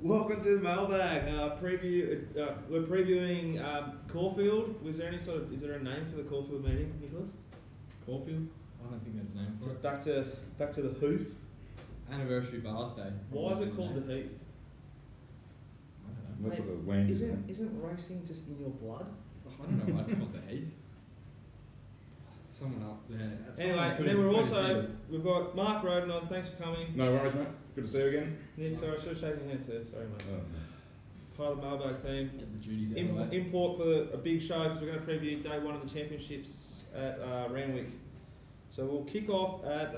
Welcome to the mailbag. We're previewing Caulfield. Is there a name for the Caulfield meeting, Nicholas? Caulfield? I don't think there's a name for it. Back to the hoof. Anniversary Bars Day. Why is it called the hoof? I don't know. That's what the land is. Isn't racing just in your blood? I don't know why it's called the Heath. Someone up there. Anyway, then we've got Mark Roden on. Thanks for coming. No worries, mate. Good to see you again. Nick, sorry, I should have shaken your hand first. Sorry, mate. Oh. Part of the mailbag team. Get the duties out of the way. Import for a big show because we're going to preview day one of the championships at Randwick. So we'll kick off at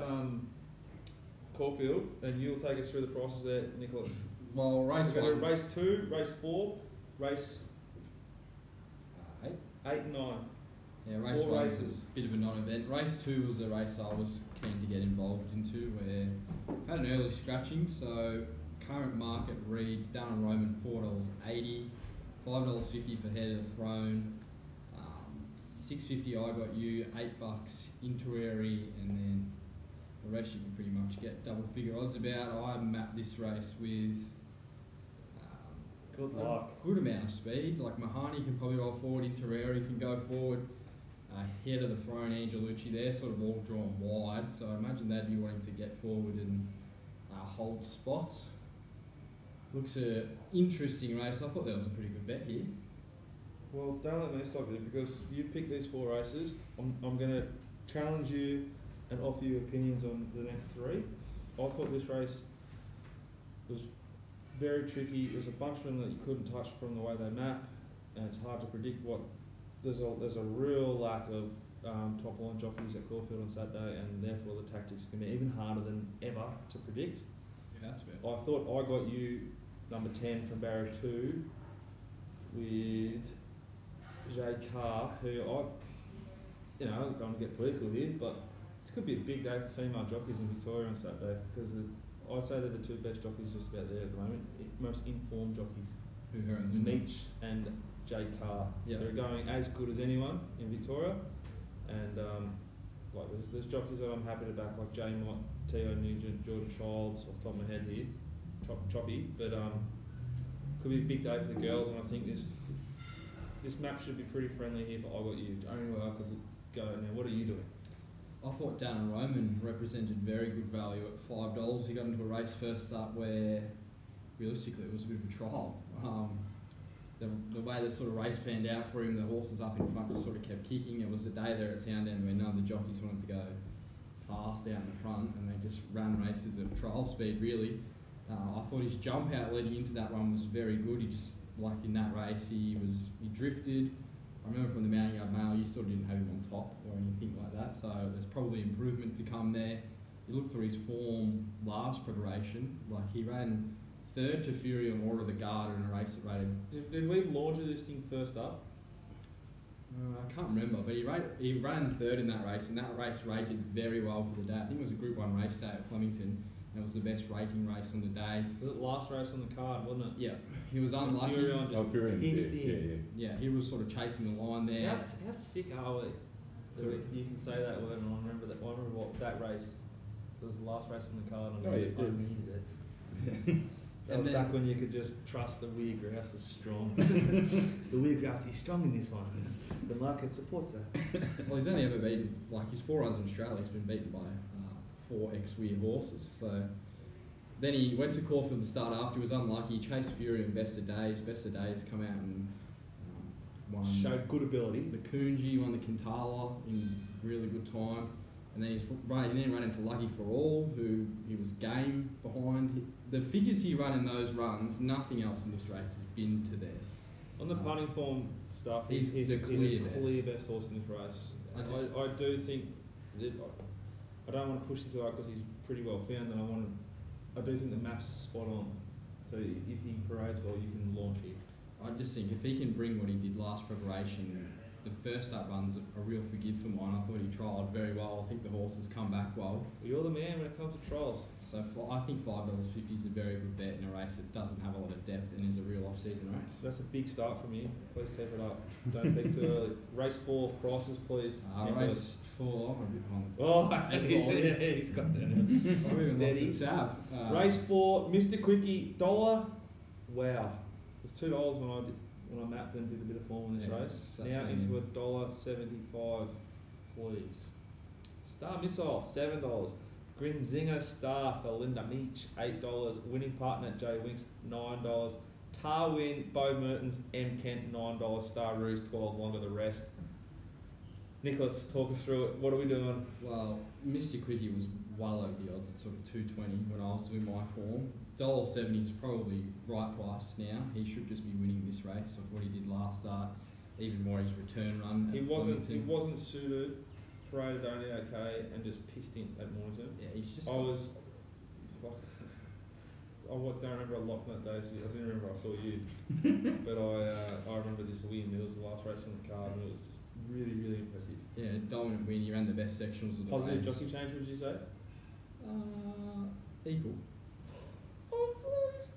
Caulfield, and you'll take us through the prices there, Nicholas. Well, race We're going to one. race 2, race 4, race 8. 8 and 9. Yeah, race 4 one races. was a bit of a non-event. Race 2 was a race I was keen to get involved into where I had an early scratching, so current market reads down Roman $4.80, $5.50 for head of throne, $6.50 I got you, $8 Interary, and then the rest you can pretty much get double figure odds about. I mapped this race with Good a luck. good amount of speed. Like Mahoney can probably roll forward, Interari can go forward. Head of the throne, Angelucci, they're sort of all drawn wide, so I imagine they'd be wanting to get forward and hold spots. Looks an interesting race. I thought that was a pretty good bet here. Well, don't let me stop you because you picked these 4 races. I'm going to challenge you and offer you opinions on the next 3. I thought this race was very tricky. There's a bunch of them that you couldn't touch from the way they map, and it's hard to predict what. There's a real lack of top line jockeys at Caulfield on Saturday, and therefore the tactics can be even harder than ever to predict. Yeah, that's fair. I thought I got you number 10 from barrier 2 with Jay Carr, who I don't want to get political here, but this could be a big day for female jockeys in Victoria on Saturday because I'd say they're the 2 best jockeys just about there at the moment, most informed jockeys. Who her and Nietzsche and Jay Carr. Yeah. They're going as good as anyone in Victoria, and there's jockeys that I'm happy to back, like Jay Mott, Teo Nugent, Jordan Childs, off the top of my head here, choppy, but could be a big day for the girls, and I think this map should be pretty friendly here for I Got You. Only way I could go now. What are you doing? I thought Dan Roman represented very good value at $5. He got into a race first up where realistically it was a bit of a trial. The way the sort of race panned out for him, the horses up in front just sort of kept kicking. It was a day there at Sandown where none of the jockeys wanted to go fast out in the front, and they just ran races at trial speed really. I thought his jump out leading into that one was very good. He just, like in that race, he drifted. I remember from the Mounting Yard Mail, you sort of didn't have him on top or anything like that, so there's probably improvement to come there. You look through his form last preparation, like he ran 3rd to Fury on Order of the Garter in a race that rated. Did we launch this thing first up? I can't remember, but he ran 3rd in that race, and that race rated very well for the day. I think it was a Group 1 race day at Flemington, and it was the best rating race on the day. Was it last race on the card, wasn't it? Yeah, he was unlucky. Fury pissed in. Yeah, he was sort of chasing the line there. How sick are we? You can say that word, and I remember what that race was the last race on the card, and I needed it. That was back when you could just trust the weir grouse was strong. The weir grouse is strong in this one. The market supports that. Well, he's only ever beaten, like his 4 runs in Australia, he's been beaten by 4 ex-weir horses. So then he went to Caulfield to start after. He was unlucky. He chased Fury and Best of Days. Best of Days come out and won. Showed good ability. The Coonji won the Kintala in really good time. And then he ran into Lucky for All, who he was game behind. The figures he ran in those runs, nothing else in this race has been to there. On the punting form stuff, he's a clear best horse in this race. I do think that I don't want to push into it because he's pretty well found, and I do think the map's spot on. So if he parades well, you can launch it. I just think if he can bring what he did last preparation, the first up run's a real forgive for mine. I thought he trialled very well. I think the horse has come back well. You're the man when it comes to trials. So I think $5.50 is a very good bet in a race that doesn't have a lot of depth and is a real off-season race. That's a big start from you. Please keep it up. Don't pick too early. Race 4 prices, please. Race 4, I'm a bit behind. Oh, he's got that. Steady. Race 4, Mr. Quickie, $1. Wow, it was $2 when I mapped and did a bit of form in this Yeah, race. such Now a into win. $1.75, please. Star Missile $7. Grinzinger Star for Linda Meach $8. Winning Partner Jay Winks $9. Tarwin Bo Mertens M Kent $9. Star Ruse 12. Longer the rest. Nicholas, talk us through it. What are we doing? Well, Mr. Quickie was well over the odds at sort of 220 when I was doing my form. $1.70 is probably right price now. He should just be winning this race of what he did last start. Even more his return run. He at wasn't Flemington. suited. Paraded only okay and just pissed in at Mornington. Yeah, he's just. I was like, I don't remember a lot from that day. I didn't remember I saw you, but I remember this win. It was the last race on the card, and it was really, really impressive. Yeah, dominant win. He ran the best sectionals of the Positive race. jockey change, would you say? Equal. Oh, please.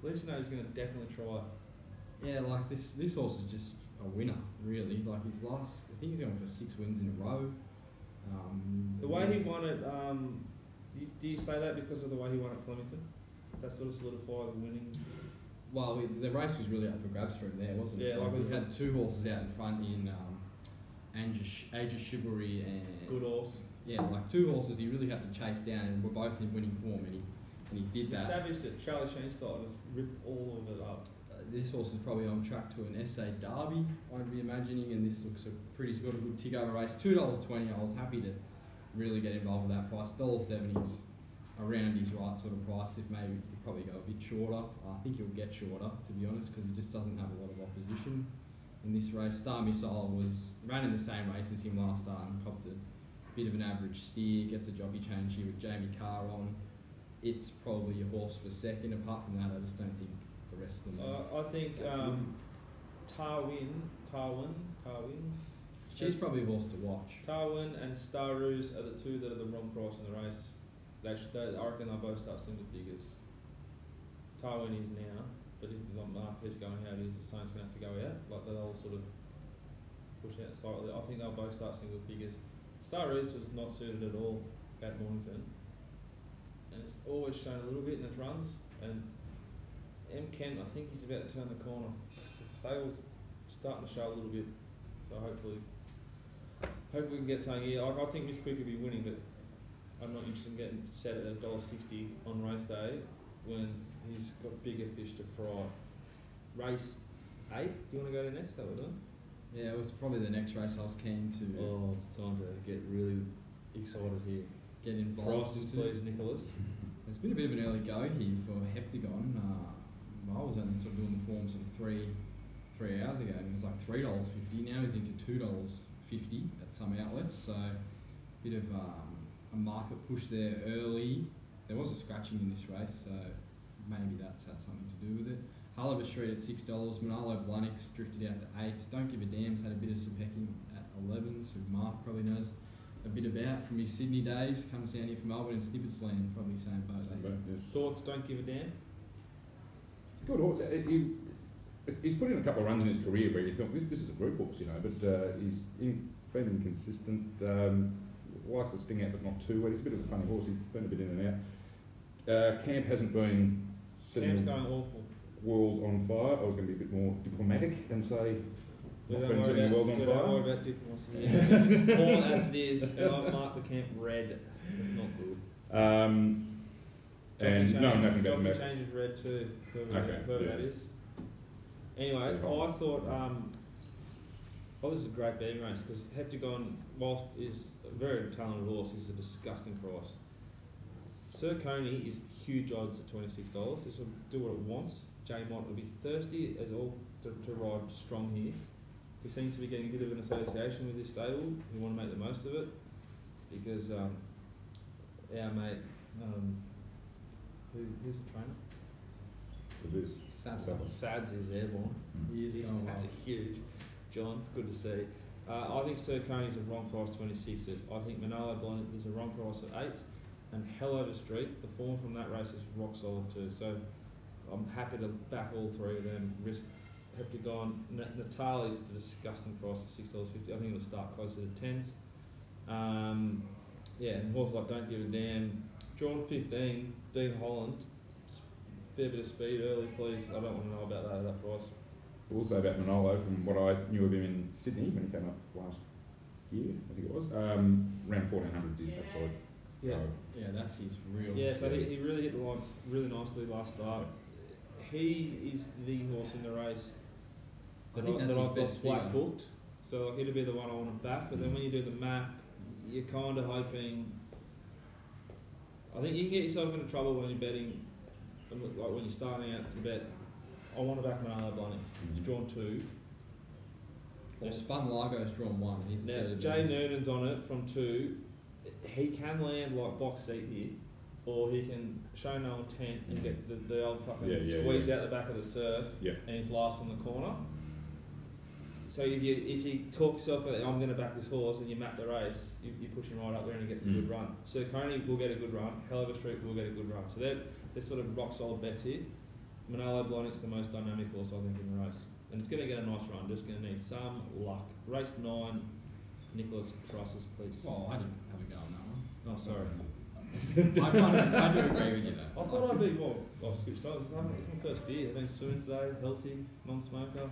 At least you know he's going to definitely try. Yeah, like this horse is just a winner, really. Like his last, I think he's going for 6 wins in a row. The way he won it, do you say that because of the way he won at Flemington? That sort of solidified the winning. Well, the race was really up for grabs for him there, wasn't it? Yeah, like it was we had 2 horses out in front in Age of Chivalry and Good horse. yeah, like 2 horses he really had to chase down, and were both in winning form, and he did He that. savaged it. Charlie Sheen style just ripped all of it up. This horse is probably on track to an SA Derby, I'd be imagining, and this looks he's got a good tick over race. $2.20, I was happy to really get involved with that price. $1.70 is around his right sort of price. If maybe he'll probably go a bit shorter. I think he'll get shorter, to be honest, because he just doesn't have a lot of opposition in this race. Star Missile ran in the same race as him last start and copped a bit of an average steer. Gets a jockey change here with Jamie Carr on. It's probably a horse for second. Apart from that, I just don't think the rest of them. I think Tarwin. She's probably a horse to watch. Tarwin and Star Ruse are the 2 that are the wrong price in the race. I reckon they'll both start single figures. Tarwin is now, but if the market's going out, the same's going to have to go out. Like they'll sort of push out slightly. I think they'll both start single figures. Star Ruse was not suited at all at Mornington, and it's always shown a little bit in its runs. And M Kent, I think he's about to turn the corner. The stable's starting to show a little bit, so hopefully we can get something here. I think Miss Quick will be winning, but I'm not interested in getting set at $1.60 on race day when he's got bigger fish to fry. Race 8, do you want to go to next? That we're done? Yeah, it was probably the next race I was keen to Oh, it's time to get really excited here. get involved Prices, into. please, Nicholas. It's been a bit of an early go here for Heptagon. I was only sort of doing the form sort of three hours ago, and it was like $3.50. Now he's into $2.50 at some outlets. So bit of a market push there early. There was a scratching in this race, so maybe that's had something to do with it. Harlover Street at $6. Manalo Blunix drifted out to 8. Don't Give a Damn's had a bit of some pecking at 11, who Mark probably knows a bit about from his Sydney days. Comes down here from Melbourne, and Snippertsland, probably same boat. Yes. Thoughts, don't give a damn? Good horse. He's put in a couple of runs in his career where you thought this is a group horse, you know, but he's been inconsistent. Likes to sting out, but not too well. He's a bit of a funny horse. He's been a bit in and out. Camp hasn't been setting Camp's the going awful. world on fire. I was going to be a bit more diplomatic and say We not don't been worry setting the world about, on we don't fire. worry about diplomacy. It's all as it is, and I've marked the camp red. It's not good. And no, nothing about Jockey that. change is red too, Okay, whoever yeah. that is. Anyway, I thought, this is a great betting race because Heptagon, whilst is a very talented horse, is a disgusting price. Sir Coney is huge odds at $26. This will do what it wants. J Mont will be thirsty as all to ride strong here. He seems to be getting a bit of an association with this stable. We want to make the most of it because our mate, who's the trainer? It is. Sads is airborne. He is going That's well. a huge. John, it's good to see. I think Sir Coney's a wrong price, 26s. I think Manalo Blonde is a wrong price at 8s. And Hellover Street, the form from that race is rock solid too. So I'm happy to back all 3 of them. Risk Heptagon. Natali's the disgusting price at $6.50. I think it'll start closer to 10s. Yeah, and horses like Don't Give a Damn. Drawn 15, Dean Holland. fair bit of speed early, please. I don't want to know about that at that price. Also about Manolo, from what I knew of him in Sydney when he came up last year, I think it was, around 1400 is absolute. Yeah. Yeah, that's his real. Yeah, so he really hit the lines really nicely last start. He is the horse in the race I that think I've that's his got best black figure. booked. So like, he'll be the one I want to back. But then when you do the map, you're kind of hoping. I think you can get yourself into trouble when you're betting, like when you're starting out to bet. I want to back Manolo Blahnik. He's drawn 2. Well, Spun Largo's drawn 1. He's Now, third Jay against- Noonan's on it from 2. He can land like box seat here, or he can show no intent and get the old fucking squeeze out the back of the surf, and he's last on the corner. So if you talk yourself out, I'm going to back this horse, and you map the race, you push him right up there and he gets a good run. So Coney will get a good run, Helliver Street will get a good run. So they're sort of rock solid bets here. Manolo Blahnik's the most dynamic horse I think in the race, and it's going to get a nice run. Just going to need some luck. Race 9, Nicholas Prices, please. Oh, I didn't have a go on that one. Oh, sorry. I do agree with you though. I thought I'd be switched on. It's my first beer. I've been swimming today, healthy, non-smoker.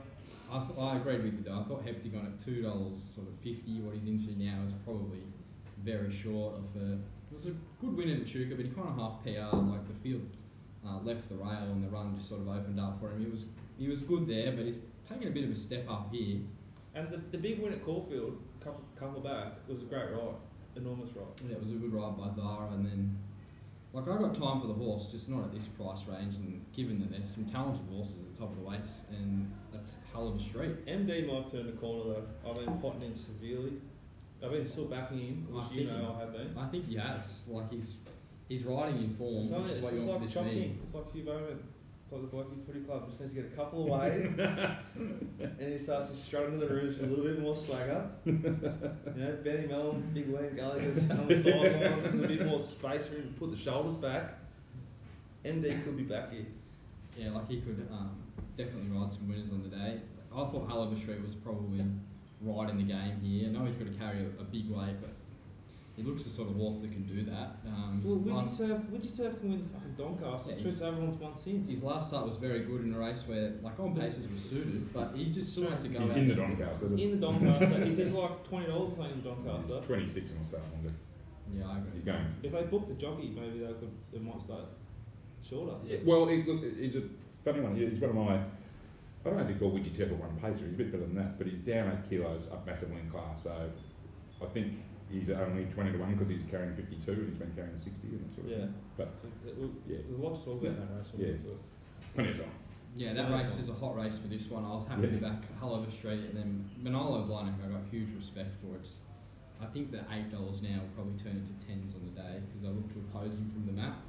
I agreed with you though. I thought Heptagon at $2, sort of 50. What he's into now is probably very short of a. It was a good win at Echuca, but he kind of half PR. Like the field left the rail and the run just sort of opened up for him. He was good there, but he's taken a bit of a step up here. And the big win at Caulfield, couple back, was a great ride, enormous ride. Yeah, it was a good ride by Zara, and then like I got time for the horse, just not at this price range. And given that there's some talented horses at the top of the weights, and that's hell of a street. MD might turn the corner though. I've been potting him severely. I've been still backing him, which I have been. I think he has. Like he's riding in form. It's just like chopping. It's like Hugh Bowman. It's like the Blokey Footy Club. Just needs to get a couple away, and he starts to strut into the rooms with a little bit more swagger. You know, Benny Mellon, big Liam Gallagher's on the sidelines. There's a bit more space for him to put the shoulders back. MD could be back here. Yeah, like he could definitely ride some winners on the day. I thought Helliver Street was probably right in the game here. I know he's got to carry a big weight, but he looks the sort of horse that can do that. Well, Widgie Turf can win the fucking Doncaster. It's everyone's won since. His last start was very good in a race where, like, on paces was suited, but he just still had to go He's out. in the Doncaster. In the Doncaster. He says like $20 or something in the Doncaster. He's 26 and will start longer. Yeah, I agree. He's going. If they book the jockey, maybe they might start shorter. Yeah, well, he's a funny one. He's one of my. I don't know if you call Widgie Turf a one pacer. He's a bit better than that, but he's down 8 kilos, up massively in class. So I think he's only 20 to 1 because he's carrying 52 and he's been carrying 60 and that sort of thing. But there's a lot to talk about in that race. Plenty of time. Yeah, that race is a hot race for this one. I was happy to back Helliver Street, and then Manolo Blahnik I got huge respect for it. I think the $8 now will probably turn into 10s on the day because I look to oppose him from the map,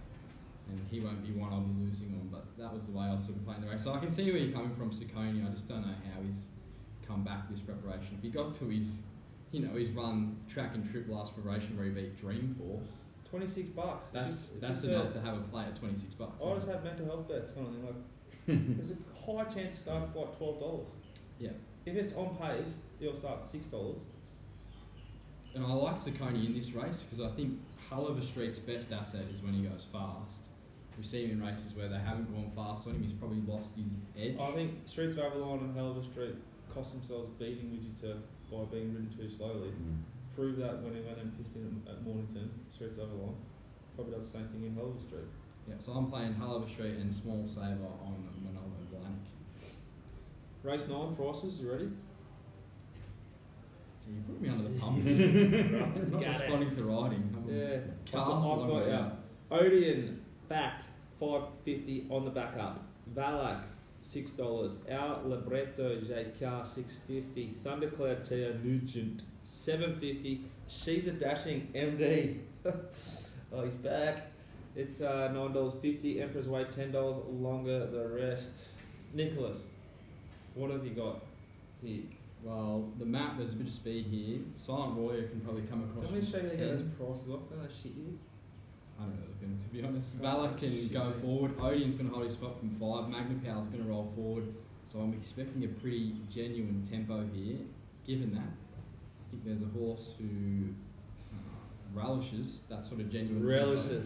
and he won't be one I'll be losing on. But that was the way I was sort of playing the race. So I can see where you're coming from, Ciccone. I just don't know how he's come back this preparation. If he got to his, his run track and trip last preparation where he beat Dreamforce. $26. That's enough to have a play at $26. I just have mental health bets kind of thing. Like, there's a high chance it starts like $12. Yeah. If it's on pace, it'll start $6. And I like Ciccone in this race because I think Helliver Street's best asset is when he goes fast. We've seen him in races where they haven't gone fast on him, he's probably lost his edge. I think Streets of Avalon and Helliver Street cost themselves beating Widgie Turf by being ridden too slowly. Proved that when he went and pissed in at Mornington, Streets of Avalon. Probably does the same thing in Helliver Street. Yeah, so I'm playing Helliver Street and Small Saver on Manolo Blahnik. Race 9, Prices, you ready? You put me under the pump. It's not Got responding to riding. Yeah. Castle, I've got you. Odeon backed $5.50 on the back up. Valak $6. Our Libretto JK $6.50. Thundercloud Tia Nugent $7.50. She's a dashing MD. Oh, he's back. It's $9.50. Emperor's Way $10 longer. The rest. Nicholas, what have you got here? Well, the map, there's a bit of speed here. Silent Warrior can probably come across. Tell me, show you how to get 10. those prices off. Don't I shit you? I don't know the feeling, to be honest. Valak can go forward. Odeon's going to hold his spot from 5. Magna Power's going to roll forward. So I'm expecting a pretty genuine tempo here. Given that, I think there's a horse who relishes that sort of genuine tempo.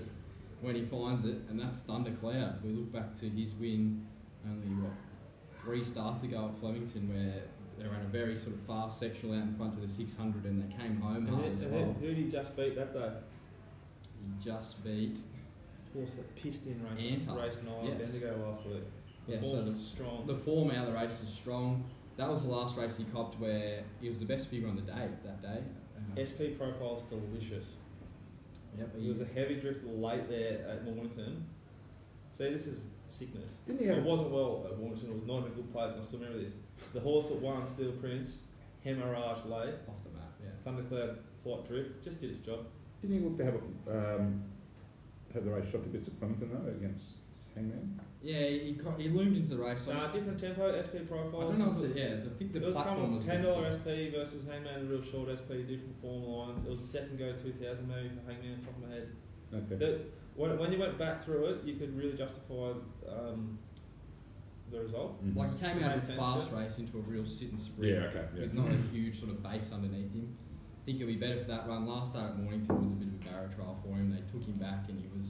when he finds it, and that's Thundercloud. We look back to his win only, 3 starts ago at Flemington, where they ran a very sort of fast sectional out in front of the 600 and they came home hard as well. Who did he just beat that day? He just beat Horse that pissed in Anta. race 9 Yes. Bendigo last week. Yeah, Form's so strong. the form out of the race is strong. That was the last race he copped where he was the best figure on the day that day. SP profile's delicious. Yep, He was a heavy drifter late there at Mornington. See, this is sickness. Didn't he have It wasn't well at Mornington, it was not in a good place, and I still remember this. The horse that won, Steel Prince, Hemorrhage late, off the map, yeah. Thundercloud slight drift, just did its job. Didn't he look to have the race shot to bits at Flemington though against Hangman? Yeah, he loomed into the race. Different tempo, SP I profiles. don't know if I think the It was platform coming was $10 good. SP versus Hangman, real short SP, different form lines. It was second go 2000 maybe for Hangman, top of my head. Okay. When you went back through it, you could really justify the result. Mm-hmm. Like he came out of Made a sense fast to it. race into a real sit and sprint. Yeah, okay. Yeah. With not a huge sort of base underneath him. I think he'll be better for that run. Last start at Mornington was a bit of a barrow trial for him. They took him back and he was...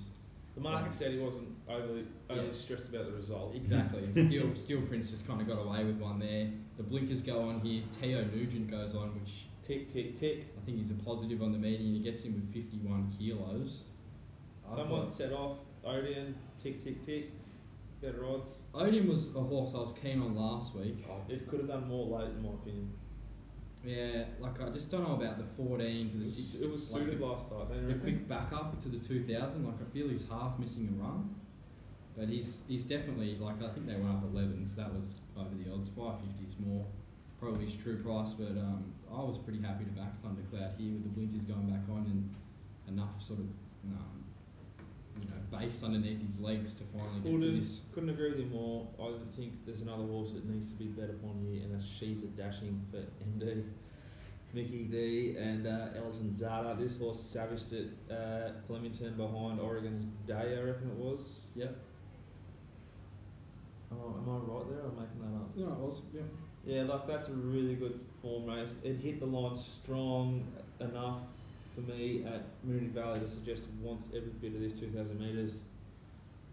The market said he wasn't overly Yeah. stressed about the result. Exactly. And Steel Prince just kind of got away with one there. The blinkers go on here. Teo Nugent goes on, which... Tick, tick, tick. I think he's a positive on the meeting. He gets him with 51 kilos. Someone set off Odeon, tick, tick, tick. Better odds. Odeon was a horse I was keen on last week. It could have done more late, in my opinion. Yeah, like I just don't know about the 14 to the 6. It was suited last start. The quick backup to the 2000, like I feel he's half missing a run. But he's definitely, like I think they went up 11, so that was over the odds. 550 is more probably his true price, but I was pretty happy to back Thundercloud here with the blinkers going back on and enough sort of base underneath his legs to finally get to this. Couldn't agree with you more. I think there's another horse that needs to be bet upon here, and that's She's a Dashing for MD. Mickey D and Elton Zada. This horse savaged it Flemington behind Oregon's Day, I reckon it was. Yep. Oh, am I right there or am I making that up? No, it was, yeah. Yeah, like that's a really good form race. It hit the line strong enough for me at Mooney Valley to suggest it wants every bit of this 2,000 metres.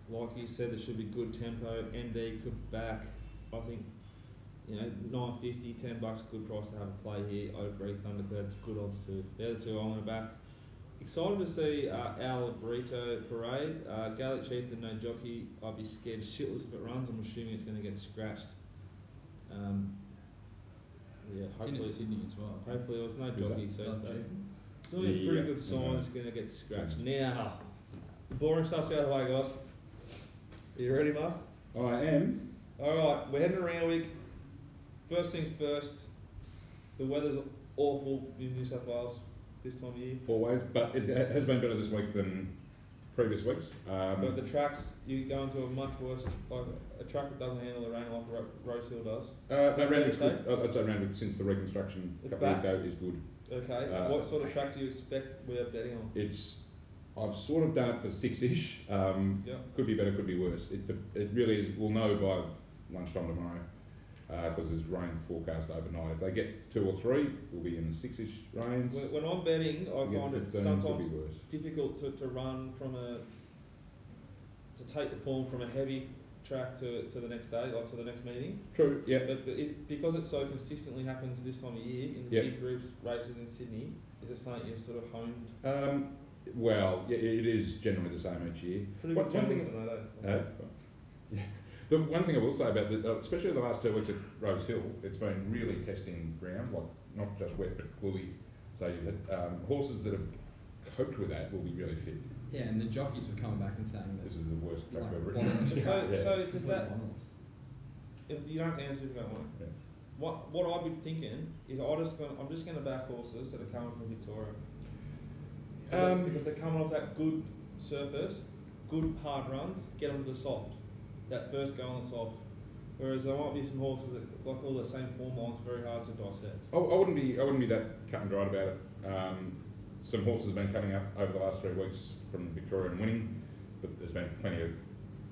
Like you said, there should be good tempo. ND could back. I think, $9.50, $10, good price to have a play here. I agree, Thundercloud, good odds too. The other two I'm going to back. Excited to see Al Burrito Parade. Gaelic Chieftain, no jockey. I'd be scared shitless if it runs. I'm assuming it's going to get scratched. Hopefully. It's in Sydney as well. Hopefully, it's no jockey, so it's only a pretty good sign it's going to get scratched. Now, the boring stuff's out of the way, guys. Are you ready, Mark? I am. Alright, we're heading around a week. First things first, the weather's awful in New South Wales this time of year. Always, but it has been better this week than previous weeks. But the tracks, you go into a much worse, like a track that doesn't handle the rain like Rosehill does. Randwick's good. I'd say Randwick since the reconstruction a couple of years ago is good. Okay, what sort of track do you expect we're betting on? I've sort of done it for 6-ish. Could be better, could be worse. It really is. We'll know by lunchtime tomorrow because there's rain forecast overnight. If they get 2 or 3, we'll be in the 6-ish range. When I'm betting, I find it 15, sometimes difficult to run to take the form from a heavy track to the next day, like to the next meeting. True, yeah. But because it so consistently happens this time of year in the big groups races in Sydney, is it something you've sort of honed? Well, yeah, it is generally the same each year. Pretty good chance The one thing I will say about especially the last 2 weeks at Rosehill, it's been really testing ground, like not just wet but gluey. So you had horses that have coped with that will be really fit. Yeah, and the jockeys were coming back and saying that This is the worst track like, ever written. So does that? You don't have to answer if you don't want. Yeah. What I've been thinking is I'm just going to back horses that are coming from Victoria. Because they're coming off that good surface, good hard runs, get them to the soft. That first go on the soft. Whereas there might be some horses that like all the same form lines, very hard to dissect. I wouldn't be that cut and dried about it. Some horses have been coming up over the last 3 weeks from Victoria and winning, but there's been plenty of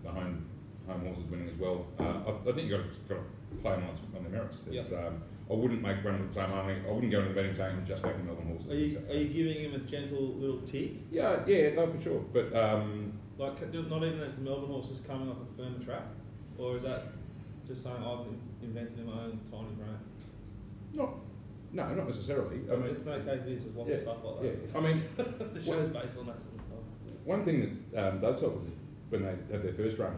the home horses winning as well. I think you've got to play them on their merits. I wouldn't make one of the same only. I wouldn't go into the betting saying just backing Melbourne horses. Are you giving him a gentle little tick? Yeah, no, for sure. But Like, not even that it's a Melbourne horse just coming off a firmer track? Or is that just saying I've invented in my own tiny brain? No, not necessarily. I mean, it's no KVs, there's lots of stuff like that. Yeah, I mean, the show's based on that sort of stuff. one thing that does help is when they have their first run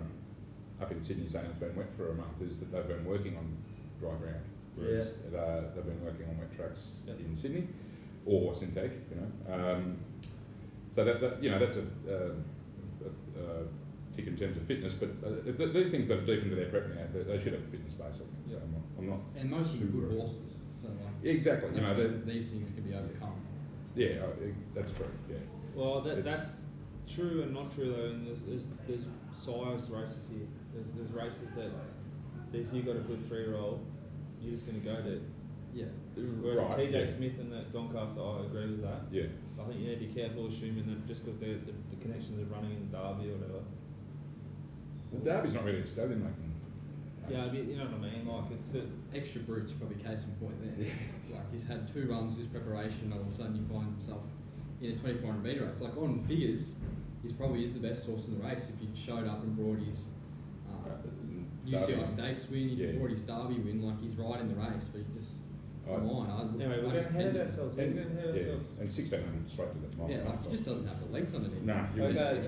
up in Sydney, saying it's been wet for a month, is that they've been working on dry ground. Whereas they've been working on wet tracks in Sydney or synthetic, you know. So that you know, that's a tick in terms of fitness. But these things that are deep into their prep now, they should have a fitness base. I think. So I'm not. And mostly good horses. So like, exactly. You know, these things can be overcome. Yeah, that's true. Yeah. Well, that's true and not true though. And there's size races here. There's races that if you got a good 3-year-old, you're just going to go there. Yeah. Whereas TJ Smith and that Doncaster, I agree with that. Yeah. I think you need to be careful assuming that just because the connections are running in Derby or whatever. The Derby's not really a stallion making. Yeah, you know what I mean. Like it's extra brute's probably case in point there. Like he's had 2 runs, his preparation, all of a sudden you find himself in a 2400 metre race. Like on figures, he probably is the best horse in the race if he showed up and brought his UCI Stakes win, he brought his Derby win. Like he's right in the race, but he just. Anyway, we're getting ahead of ourselves. And 1600 straight to that mile. Yeah, like he just doesn't have the legs underneath. No. Okay,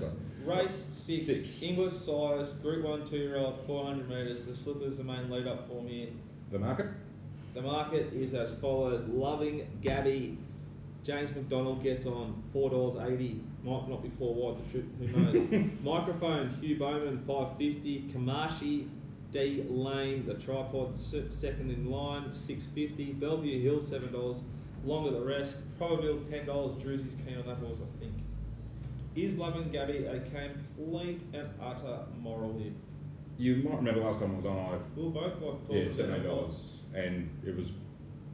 race 6. English size, Group 1 2-year-old, 400 metres. The slipper's the main lead up for me. The market? The market is as follows: Loving Gabby, James McDonald gets on $4.80. Might not be 4 wide, who knows? Microphone, Hugh Bowman, $5.50. Kamashi, D Lane, the tripod, second in line, $6.50. Bellevue Hill, $7. Longer the rest. Probable's $10. Drewsy's keen on that horse, I think. Is Loving Gabby a complete and utter moral hit? You might remember last time I was on, We were both like $17, and it was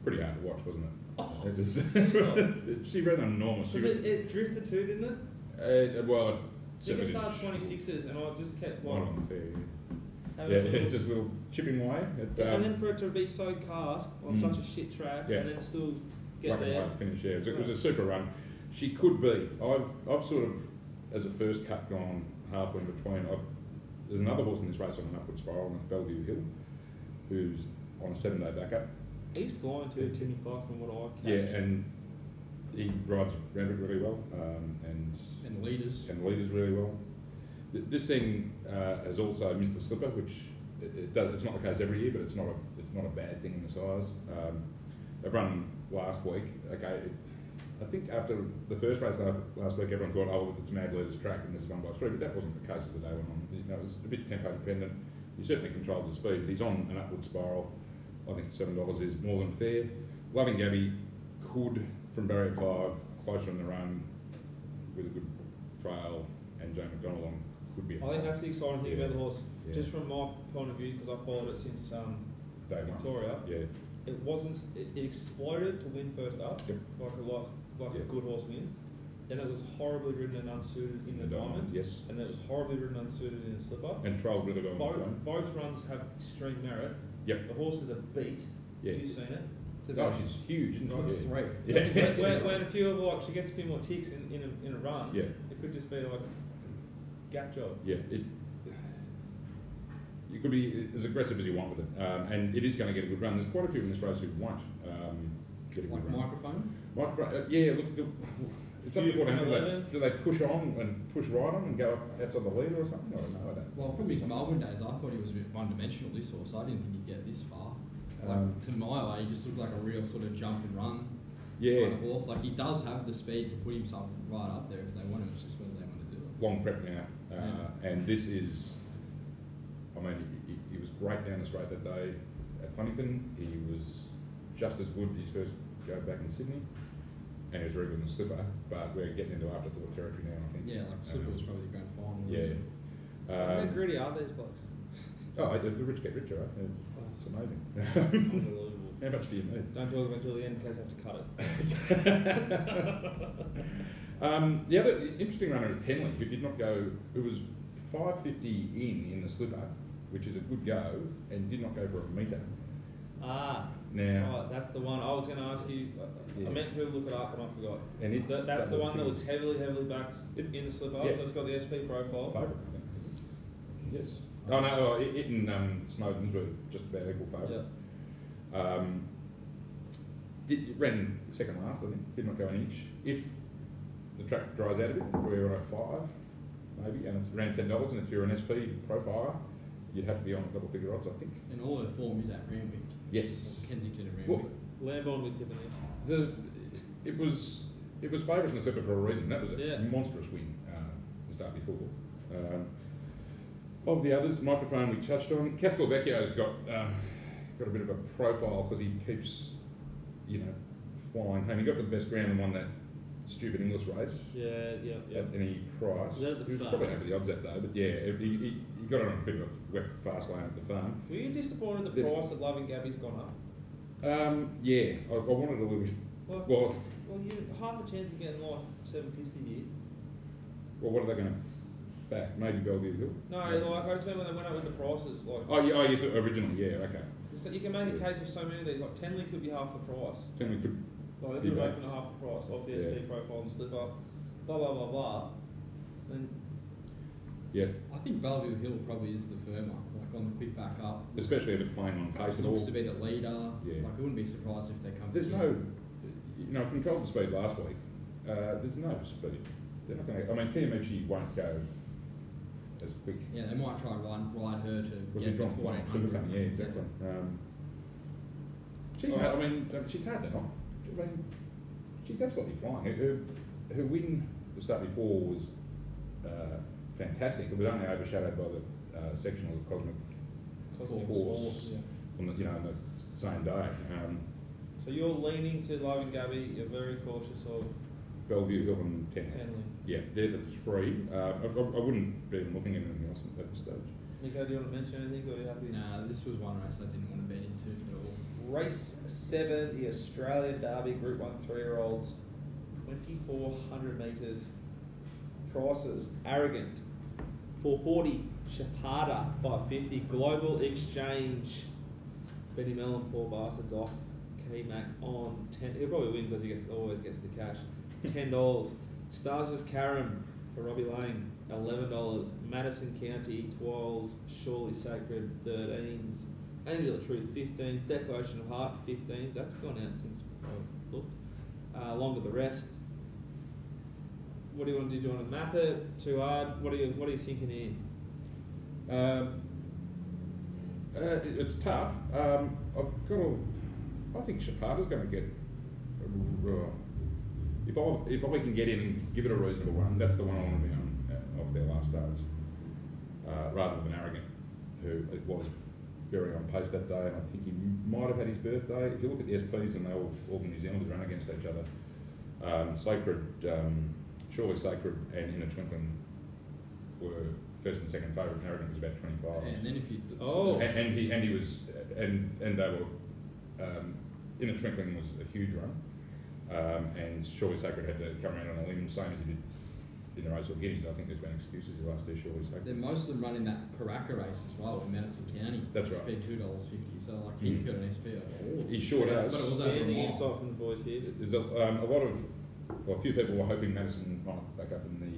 pretty hard to watch, wasn't it? Oh, she ran enormous. It drifted too, didn't it? Well, I think it started 26s, and I just kept like. It's just a little chipping away. And then for it to be so cast on such a shit track, and then still get there. Finish, it was a super run. She could be. I've sort of, as a first cut, gone halfway in between. There's another horse in this race on an upward spiral, and it's Bellevue Hill, who's on a 7-day backup. He's flying too, Timmy Clark, from what I catch. Yeah, and he rides around it really well, and leaders really well. This thing has also missed a slipper, which it's not the case every year, but it's not a bad thing in the size. They've run last week. Okay, I think after the first race last week, everyone thought, oh, it's Mad Leader's track and this is 1x3, but that wasn't the case as the day went on. You know, it was a bit tempo dependent. He certainly controlled the speed, but he's on an upward spiral. I think $7 is more than fair. Loving Gabby could, from barrier 5, closer in the run, with a good trail, and James McDonald on, could be. I think that's the exciting thing about the horse, Yeah. just from my point of view, because I followed it since Day 1. Victoria. Yeah. It wasn't. It exploded to win first up, Yep. like a good horse wins. Then it was horribly ridden and unsuited in the diamond. Yes. And then it was horribly ridden and unsuited in the slipper. And trialled really well. Both runs have extreme merit. Yep. The horse is a beast. Yeah. You've seen it. She's huge, isn't Times she? 3. Yeah. When a few of she gets a few more ticks in a run. Yeah. It could just be like a gap job. Yeah. You could be as aggressive as you want with it, and it is going to get a good run. There's quite a few in this race who won't get a good run. Microphone? Yeah, look, it's up to what happens. Do they push on and push right on and go up outside the leader or something? I don't know. Well, from his Melbourne days, I thought he was a bit one-dimensional, this horse. I didn't think he'd get this far. To my eye, he just looked like a real sort of jump and run kind of horse. Like, he does have the speed to put himself right up there if they want him. It's just whether they want to do it. Long prep now, and this is, I mean, he was great down the straight that day at Huntington. He was just as good his first go back in Sydney, and he was very good in the slipper, but we're getting into afterthought territory now, I think. Yeah, like slipper was probably the grand final. Yeah. How greedy are these blokes? Oh, the rich get richer, right? It's amazing. Unbelievable. How much do you need? Don't talk about it until the end in case I have to cut it. The other interesting runner is Tenley, who did not go, who was 550 in the slipper, which is a good go, and did not go for a metre. Ah, Now, right, that's the one. I was going to ask you. Yeah. I meant to look it up and I forgot. and it's That's the double one that was figures. heavily backed in the slipper. Yeah. So it's got the SP profile. Favourite, I think. Yes. Oh no, it and Snowden's were just about equal favourite. Yeah. Ran second last, I think. Did not go an inch. If the track dries out a bit, we're on a 5, maybe, and it's around $10. And if you're an SP profiler, you'd have to be on double figure odds, I think. And all her form is at Randwick. Yes. Or Kensington and Well, Randwick. Lamborn with Tiffany's. it was favourite in the slipper for a reason. That was a Yeah. monstrous win the start before. Of the others, microphone we touched on. Castor Vecchio's got a bit of a profile because he keeps, flying home. He got to the best ground and won that stupid English race Yeah. at any price. Was that at the He was farm? probably over the odds that day, but yeah, he got it on a bit of a wet, fast lane at the farm. Were you disappointed the Yeah. price that Love and Gabby's gone up? Yeah, I wanted a little bit. Well, Well, you half a chance of getting like 750 here. what are they going to back? Maybe Bellevue Hill? No, Yeah. like I just remember when they went up with the prices. Like, You thought originally, yeah, okay. so you can make a case for so many of these. Like Tenley could be half the price. Then we could, Like they could Yeah. have opened at half the price off the Yeah. SP profile and slipper. Blah blah blah blah. Then yeah, I think Bellevue Hill probably is the firmer, like on the quick back up. especially if it's playing on pace at all. Looks to be the leader. Yeah. Like I wouldn't be surprised if they come. There's together. no, controlled the speed last week. There's no speed. They're not going to. I mean, Kiamichi won't go as quick. Yeah, they might try and ride her to Was get it to John 1 or 2 or 1400. something? Yeah, exactly. She's All hard. right. I mean, she's hard to knock. I mean, she's absolutely flying. Her win the start before was fantastic. It was only overshadowed by the sectionals of Cosmic Force Yeah. on the on the same day. So you're leaning to Love and Gabby. You're very cautious of Bellevue Hill and Tenley. Tenley. Yeah, they're the 3. I wouldn't be looking at anything else at this stage. Nico, do you want to mention anything, or are you happy? Nah, this was one race I didn't want to bet into at all. Race 7, the Australian Derby Group 1 3-year-olds, 2,400 metres. Prices, Arrogant, 440, Chapada, 550, Global Exchange, Benny Mellon, poor bastards off, K-Mac on 10, he'll probably win because he always gets the cash, $10, Stars with Karam for Robbie Lane, $11, Madison County, 12s, Surely Sacred, 13s, Angel of Truth, 15s, Declaration of Heart, 15s, that's gone out since I looked, along with the rest. What do you want to do? Do you want to map it? Too hard? What are you thinking here? It's tough. I think Chapada's going to get. If I can get in and give it a reasonable run, that's the one I want to be on off their last starts, rather than Arrogant, who it was very on pace that day, and I think he might have had his birthday. If you look at the SPs, and they all the New Zealanders run against each other. Sacred, Surely Sacred, and In a Twinkling were first and second favourite, and Arrogant was about 25. And then if you And he was and they were In a Twinkling was a huge run, and Surely Sacred had to come around on a limb, same as he did in the race of Guineas. I think there's been excuses the last two Surely Sacred. then most of them run in that Karaka race as well in Madison County. That's right. Paid $2.50, so like he's got an SP over all of them. He sure does. But it was over a Standing mile. insight from the boys here. There's a few people were hoping Madison might back up in the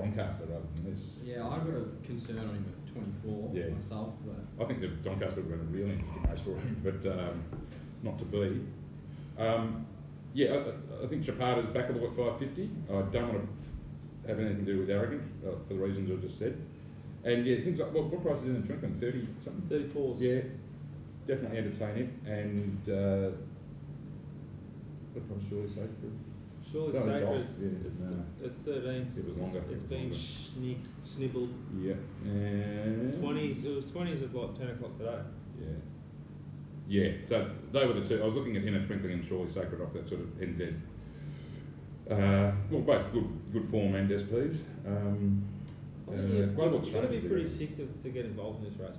Doncaster rather than this. Yeah, I've got a concern on him at 24 Yeah. myself, but I think the Doncaster would have been a really interesting race for him, but not to be. I think Chapada's backable at 550. I don't want to have anything to do with Arrogant for the reasons I just said. And yeah, things like what price is in the Twinkling? 30 something. 34s. Yeah, definitely entertain it. And what price Surely Sacred? Surely No, it's Sacred. off. Yeah, It's 13s. It was longer. It's It was been longer. snibbled. Yeah. And 20s. It was 20s at like 10 o'clock today. Yeah. Yeah, so they were the two. I was looking at In a Twinkling and Surely Sacred off that sort of NZ. Well, both good form and SPs. I think you've Global got to be Exchange, pretty sick to get involved in this race.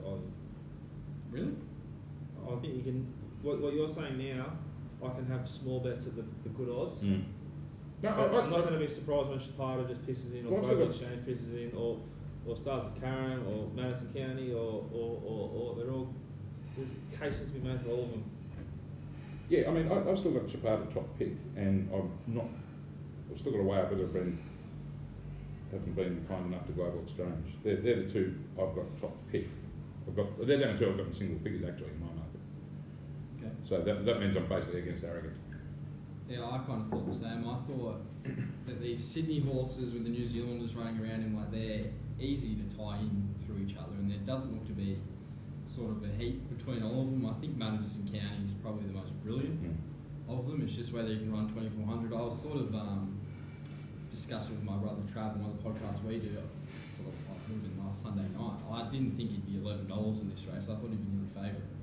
really? I think you can. What you're saying now, I can have small bets at the good odds. Mm. No, But I'm not going to be surprised when Chapada just pisses in, or Well, I've Global still Exchange pisses in, or Stars of Karam, or Madison County, or they're all. There's cases to be made for all of them. Yeah, I mean, I've still got Chapada top pick, and I've still got to weigh up whether haven't been kind enough to Global Exchange. They're the two I've got top pick. They're the only two I've got in single figures actually in my market. Okay. So that means I'm basically against Arrogant. Yeah, I kind of thought the same. I thought that these Sydney horses with the New Zealanders running around him, like, they're easy to tie in through each other, and there doesn't look to be sort of a heat between all of them. I think Madison County is probably the most brilliant of them. It's just whether you can run 2400. I was sort of discussing with my brother Trav on the podcast we do, sort of like moving last Sunday night. I didn't think he'd be $11 in this race. I thought he'd be nearly favourite.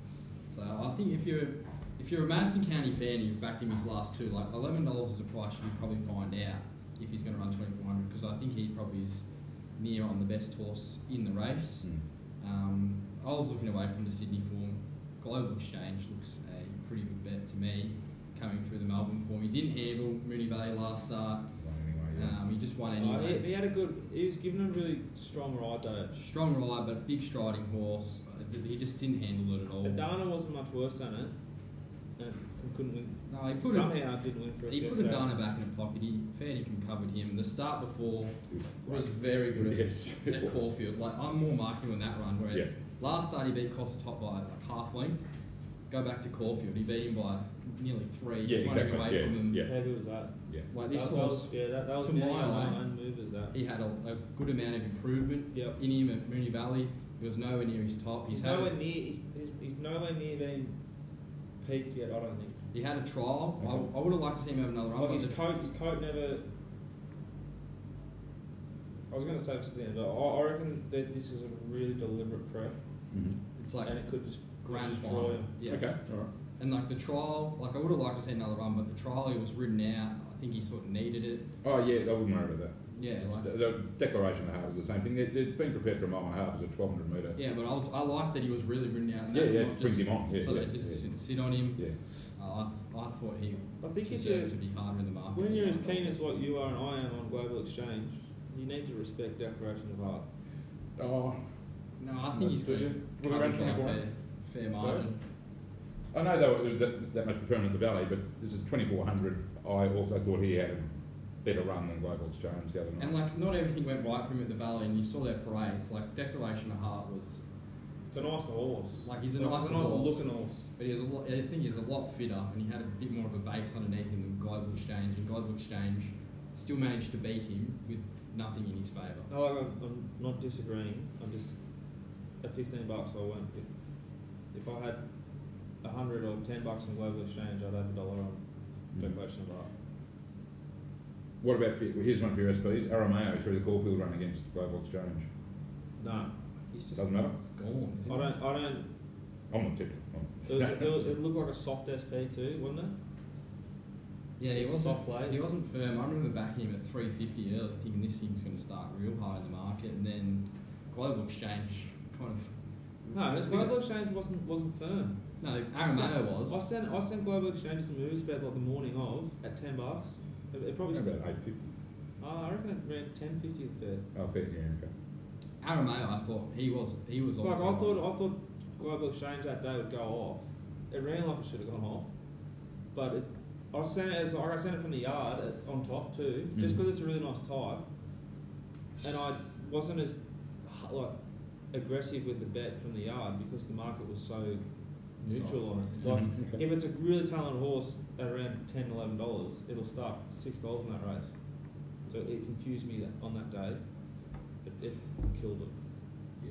So I think if you're a Madison County fan and you've backed him his last two, like $11 is a price you'd probably find out if he's going to run 2400, because I think he probably is near on the best horse in the race. I was looking away from the Sydney form. Global Exchange looks a pretty good bet to me, coming through the Melbourne form. He didn't handle Moonee Valley last start. He just won anyway. He had a good. He was given a really strong ride though. Strong ride, but big striding horse. He just didn't handle it at all. Adana wasn't much worse than it. And couldn't win. No, he somehow didn't win for us. He put Adana back in the pocket. Fairly covered him. The start before was very good at Caulfield. Like, I'm more marking on that run where last start he beat Costa Top by like half length. Go back to Caulfield, he beat him by nearly 3. Yeah, exactly. Away from him. How good was that? Yeah. Like this that horse, was to my own move as that. he had a good amount of improvement in him at Moonee Valley. He was nowhere near his top. He's nowhere near being peaked yet, I don't think. He had a trial. I would have liked to see him have another run. Like his coat never. I was going to say this at the end, but I reckon that this is a really deliberate prep. It's like, and it could just grand destroy final. him. Yeah. Okay, all right. And like the trial, like I would have liked to see another run, but the trial he was ridden out. I think he sort of needed it. Oh yeah, I wouldn't worry about that. Yeah, like the declaration of half is the same thing. They've been prepared for a mile and a half as a 1200 metre. yeah, but I like that he was really ridden out. And It brings him on. So they just sit on him. Yeah. I thought he I think if deserved to be harder in the market. when you're as keen as what you are and I am on Global Exchange, you need to respect Declaration of Heart. Oh, No, I think he's going to Well, around 24. fair margin. I know they were that much preferment at the Valley, but this is 2400. I also thought he had a better run than Global Exchange the other night. And like, not everything went right for him at the Valley, and you saw their parades. Like, Declaration of Heart was It's a nice horse. like, he's a nice horse, looking horse. but I think he's a lot fitter, and he had a bit more of a base underneath him than Global Exchange. And Global Exchange still managed to beat him with nothing in his favour. No, like, I'm not disagreeing. I'm just at $15 I went. If I had 100 or $10 on Global Exchange, I'd have $1 on Declaration of Heart. What about here's one for your SPs. Arameo through the Caulfield run against Global Exchange. No, He's just Doesn't matter. gone. Isn't I don't. I'm not tipping. It looked like a soft SP too, wasn't it? Yeah, he wasn't. Soft play. He wasn't firm. I remember backing him at 350 early, thinking this thing's going to start real high in the market, and then Global Exchange kind of. No, Global Exchange wasn't firm. No, Arameo was. I sent Global Exchange some moves about like the morning of at $10. It probably About 850. I reckon it ran 10.50 at third. Oh, fair. Yeah, okay. Arameo, I thought he was. Like I thought Global Exchange that day would go off. It ran like it should have gone off, but I sent it from the yard on top too, just because it's a really nice type, and I wasn't as like aggressive with the bet from the yard because the market was so neutral on it. Like if it's a really talented horse at around $10, $11, it'll start $6 in that race. So it confused me on that day. It killed it. Yeah.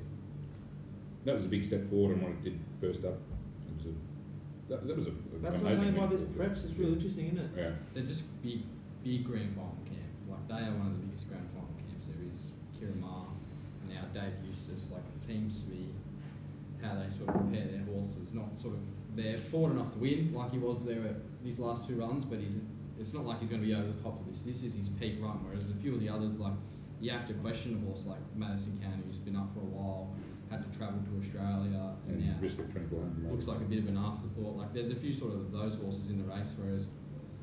That was a big step forward on what it did first up. That was a That's what I'm saying about this preps. It's really interesting, isn't it? Yeah. They're just big grand final camp. Like, they are one of the biggest grand final camps there is. Kiramar, and now Dave Eustace. Like, it seems to be how they sort of prepare their horses. Not sort of they're forward enough to win, like he was there at these last 2 runs, but it's not like he's going to be over the top of this. This is his peak run. Whereas a few of the others, like, you have to question a horse like Madison County, who's been up for a while, had to travel to Australia, and now risk at 2400. looks like a bit of an afterthought. Like, there's a few sort of those horses in the race, whereas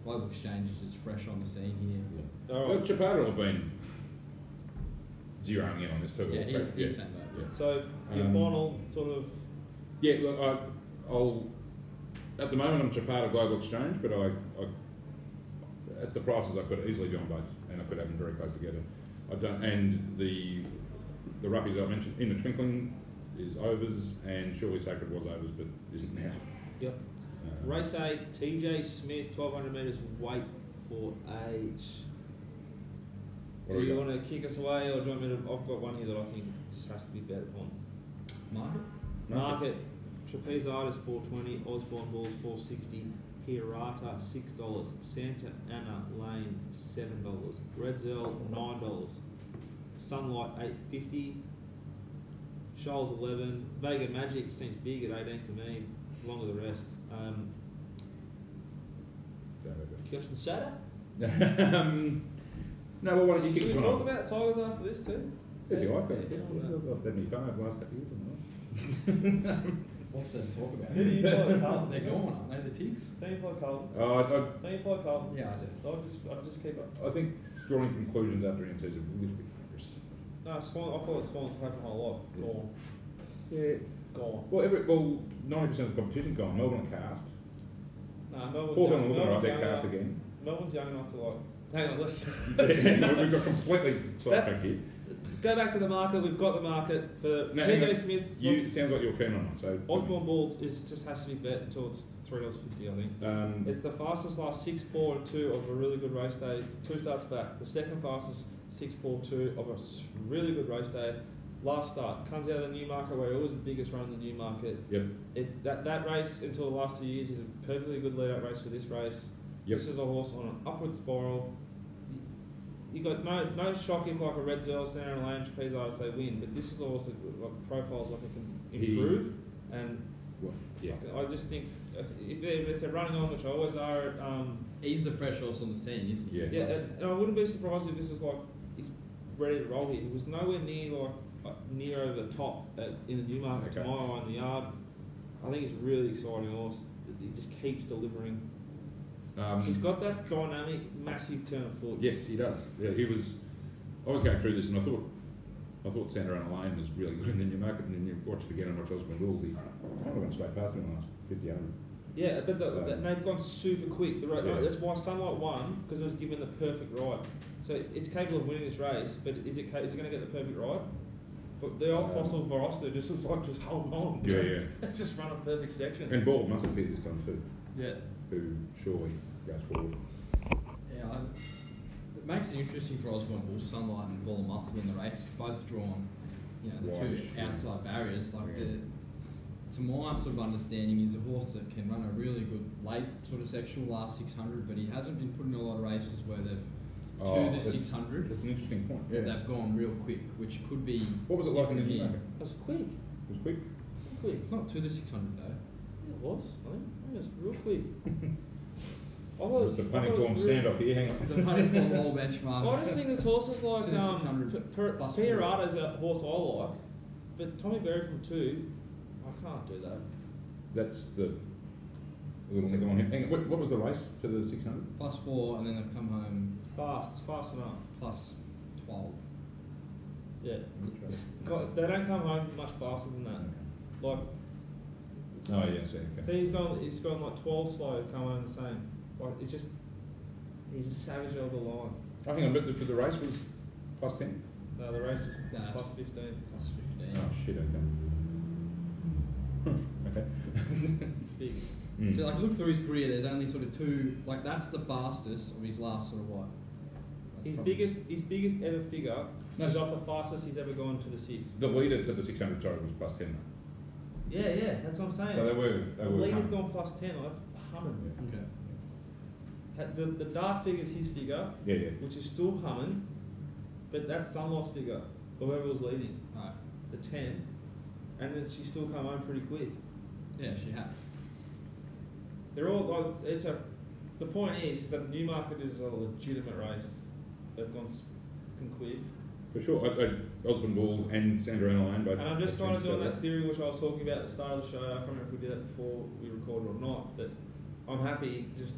Global Exchange is just fresh on the scene here. Well, Chapada have been zeroing in on this too. Yeah, he's saying that. Yeah. So your final sort of. Yeah, look, At the moment, I'm Chapata Global Exchange, but I at the prices I could easily be on both, and I could have them very close together. I don't, and the roughies I mentioned, In the Twinkling is overs, and Surely Sacred was overs, but isn't now. Yep. Race 8, TJ Smith, 1200 metres, weight for age. Do you want to kick us away, or do you want me to? I've got one here that I think just has to be bet upon. Market. Trapezitis 420, Osborne Balls 460, Hirata $6, Santa Ana Lane $7, Red Zell $9, Sunlight $8.50, Shoals 11, Vega Magic seems big at 18 for me, along with the rest. Kirsten Shatter? No, well, why don't you Should kick we us talk on? about Tigers after this too? If you like, Yeah, I've had me fun over the last couple of years. What's there to talk about? Who do you follow, Carlton? They're gone, aren't they, the Tigs? Don't you follow Carlton? I Don't you follow Carlton? Yeah, I do. So I'll just keep up. I think drawing conclusions after NTs is a little bit dangerous. No, Swan, I follow Swan's taken a whole lot. Gone. Yeah. Gone. Well, 90% of the competition's gone. Melbourne are cast. No, Melbourne's Paul young. Hill looking right, Melbourne's they're young cast enough. again. Melbourne's young enough to like. Hang on, let's We've got completely sidetracked here. go back to the market. We've got the market for No, TJ Smith. It sounds like you're keen on it. So Osborne Balls just has to be bet until it's $3.50, I think. It's the fastest last 6.4 and 2 of a really good race day. 2 starts back. The second fastest 6.42 of a really good race day. Last start comes out of the Newmarket, where it was the biggest run in the Newmarket. Yep. That race until the last 2 years is a perfectly good lead-out race for this race. Yep. This is a horse on an upward spiral. You got no shock if like a Red Zell, Santa Ana Lane, Trapezitis they win, but this is a horse that like profiles like it can improve. I just think if they're running on, which I always are. He's the fresh horse on the scene, isn't he? Yeah. And I wouldn't be surprised if this is like he's ready to roll here. He was nowhere near near over the top in the Newmarket to my eye in the yard. I think he's a really exciting horse. He just keeps delivering. He's got that dynamic, massive turn of foot. Yes, he does. Yeah, I was going through this, and I thought Santa Ana Lane was really good in the Newmarket, and then you watch it again and watch Osborne Balls. He kind of went straight past him in the last 50 100. Yeah, but they've gone super quick. That's why Sunlight won, because it was given the perfect ride. So it's capable of winning this race, but is it going to get the perfect ride? But the old fossil Verosta just hold on. Yeah. Just run a perfect section. And Ball must have hit this time too. Yeah. Who surely goes forward. Yeah, it makes it interesting for Osborne Bulls, Sunlight and Ball of Muscle in the race, both drawn, the Wide, two outside barriers. To my sort of understanding, he's a horse that can run a really good late sort of sectional last 600, but he hasn't been put in a lot of races where they've to the 600. That's an interesting point. Yeah. They've gone real quick, which could be. What was it like in the year? Newmarket? It was quick. It was quick. Quick. It's not to the 600 though. It was. I think it was real quick. There's a punny corn standoff here. Hang on. The Honeycomb whole benchmark. I just think this horse is like Pierrata is a horse I like, but Tommy Berry from 2, I can't do that. That's the little thing on here. Hang on. What was the race to the 600? +4, and then they've come home. It's fast enough. +12. Yeah. They don't come home much faster than that. Like. Oh yes, okay. See, he's gone like 12 slow, come home the same. Like it's just, he's a savage over the line. I think I bet the race was +10. No, the race is No, +15. +15. Oh shit, okay. Big. So like look through his career, there's only sort of 2, like that's the fastest of his last sort of what? His biggest ever figure is off the fastest he's ever gone to the 6. The leader to the 600 sorry was +10. Yeah, that's what I'm saying. So they were. The leader's gone +10, like humming. Okay. The dark figure's his figure, Yeah. which is still humming, but that's Sunlight's figure, whoever was leading, Right. the 10, and then she still come home pretty quick. Yeah, she has. They're all like the point is that the Newmarket is a legitimate race. They've gone quick. For sure. Osborne Balls and Santa Ana Lane both. And I'm just kind of doing that theory which I was talking about at the start of the show. I can't remember if we did that before we recorded or not. That I'm happy just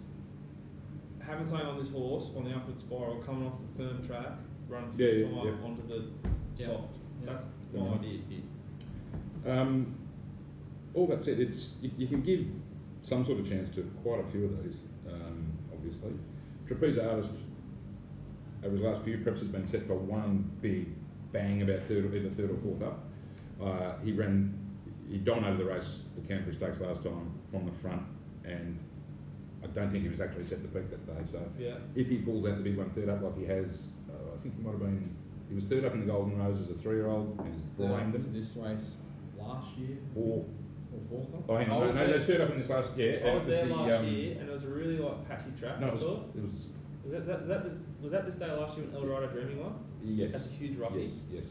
having something on this horse on the upward spiral, coming off the firm track, run onto the soft. Yeah. That's my idea here. All that said, you can give some sort of chance to quite a few of these, obviously. Trapeze Artist, over his last few preps, has been set for one big bang about either third or fourth up. He dominated the race, the Canterbury Stakes last time from the front, and I don't think he was actually set to peak that day. So Yeah. if he pulls out the big one third up like he has, I think he might have been. He was third up in the Golden Rose as a 3-year-old. He was He's third up blamed into him. this race last year. Or Fourth up. oh, hang on, no, they third up in this last. Yeah, I and was it there the, last year, and it was a really like patchy track. No, I thought. it was. Was that this day last year when Eldorado Dreaming won? Yes. That's a huge rocky. Yes.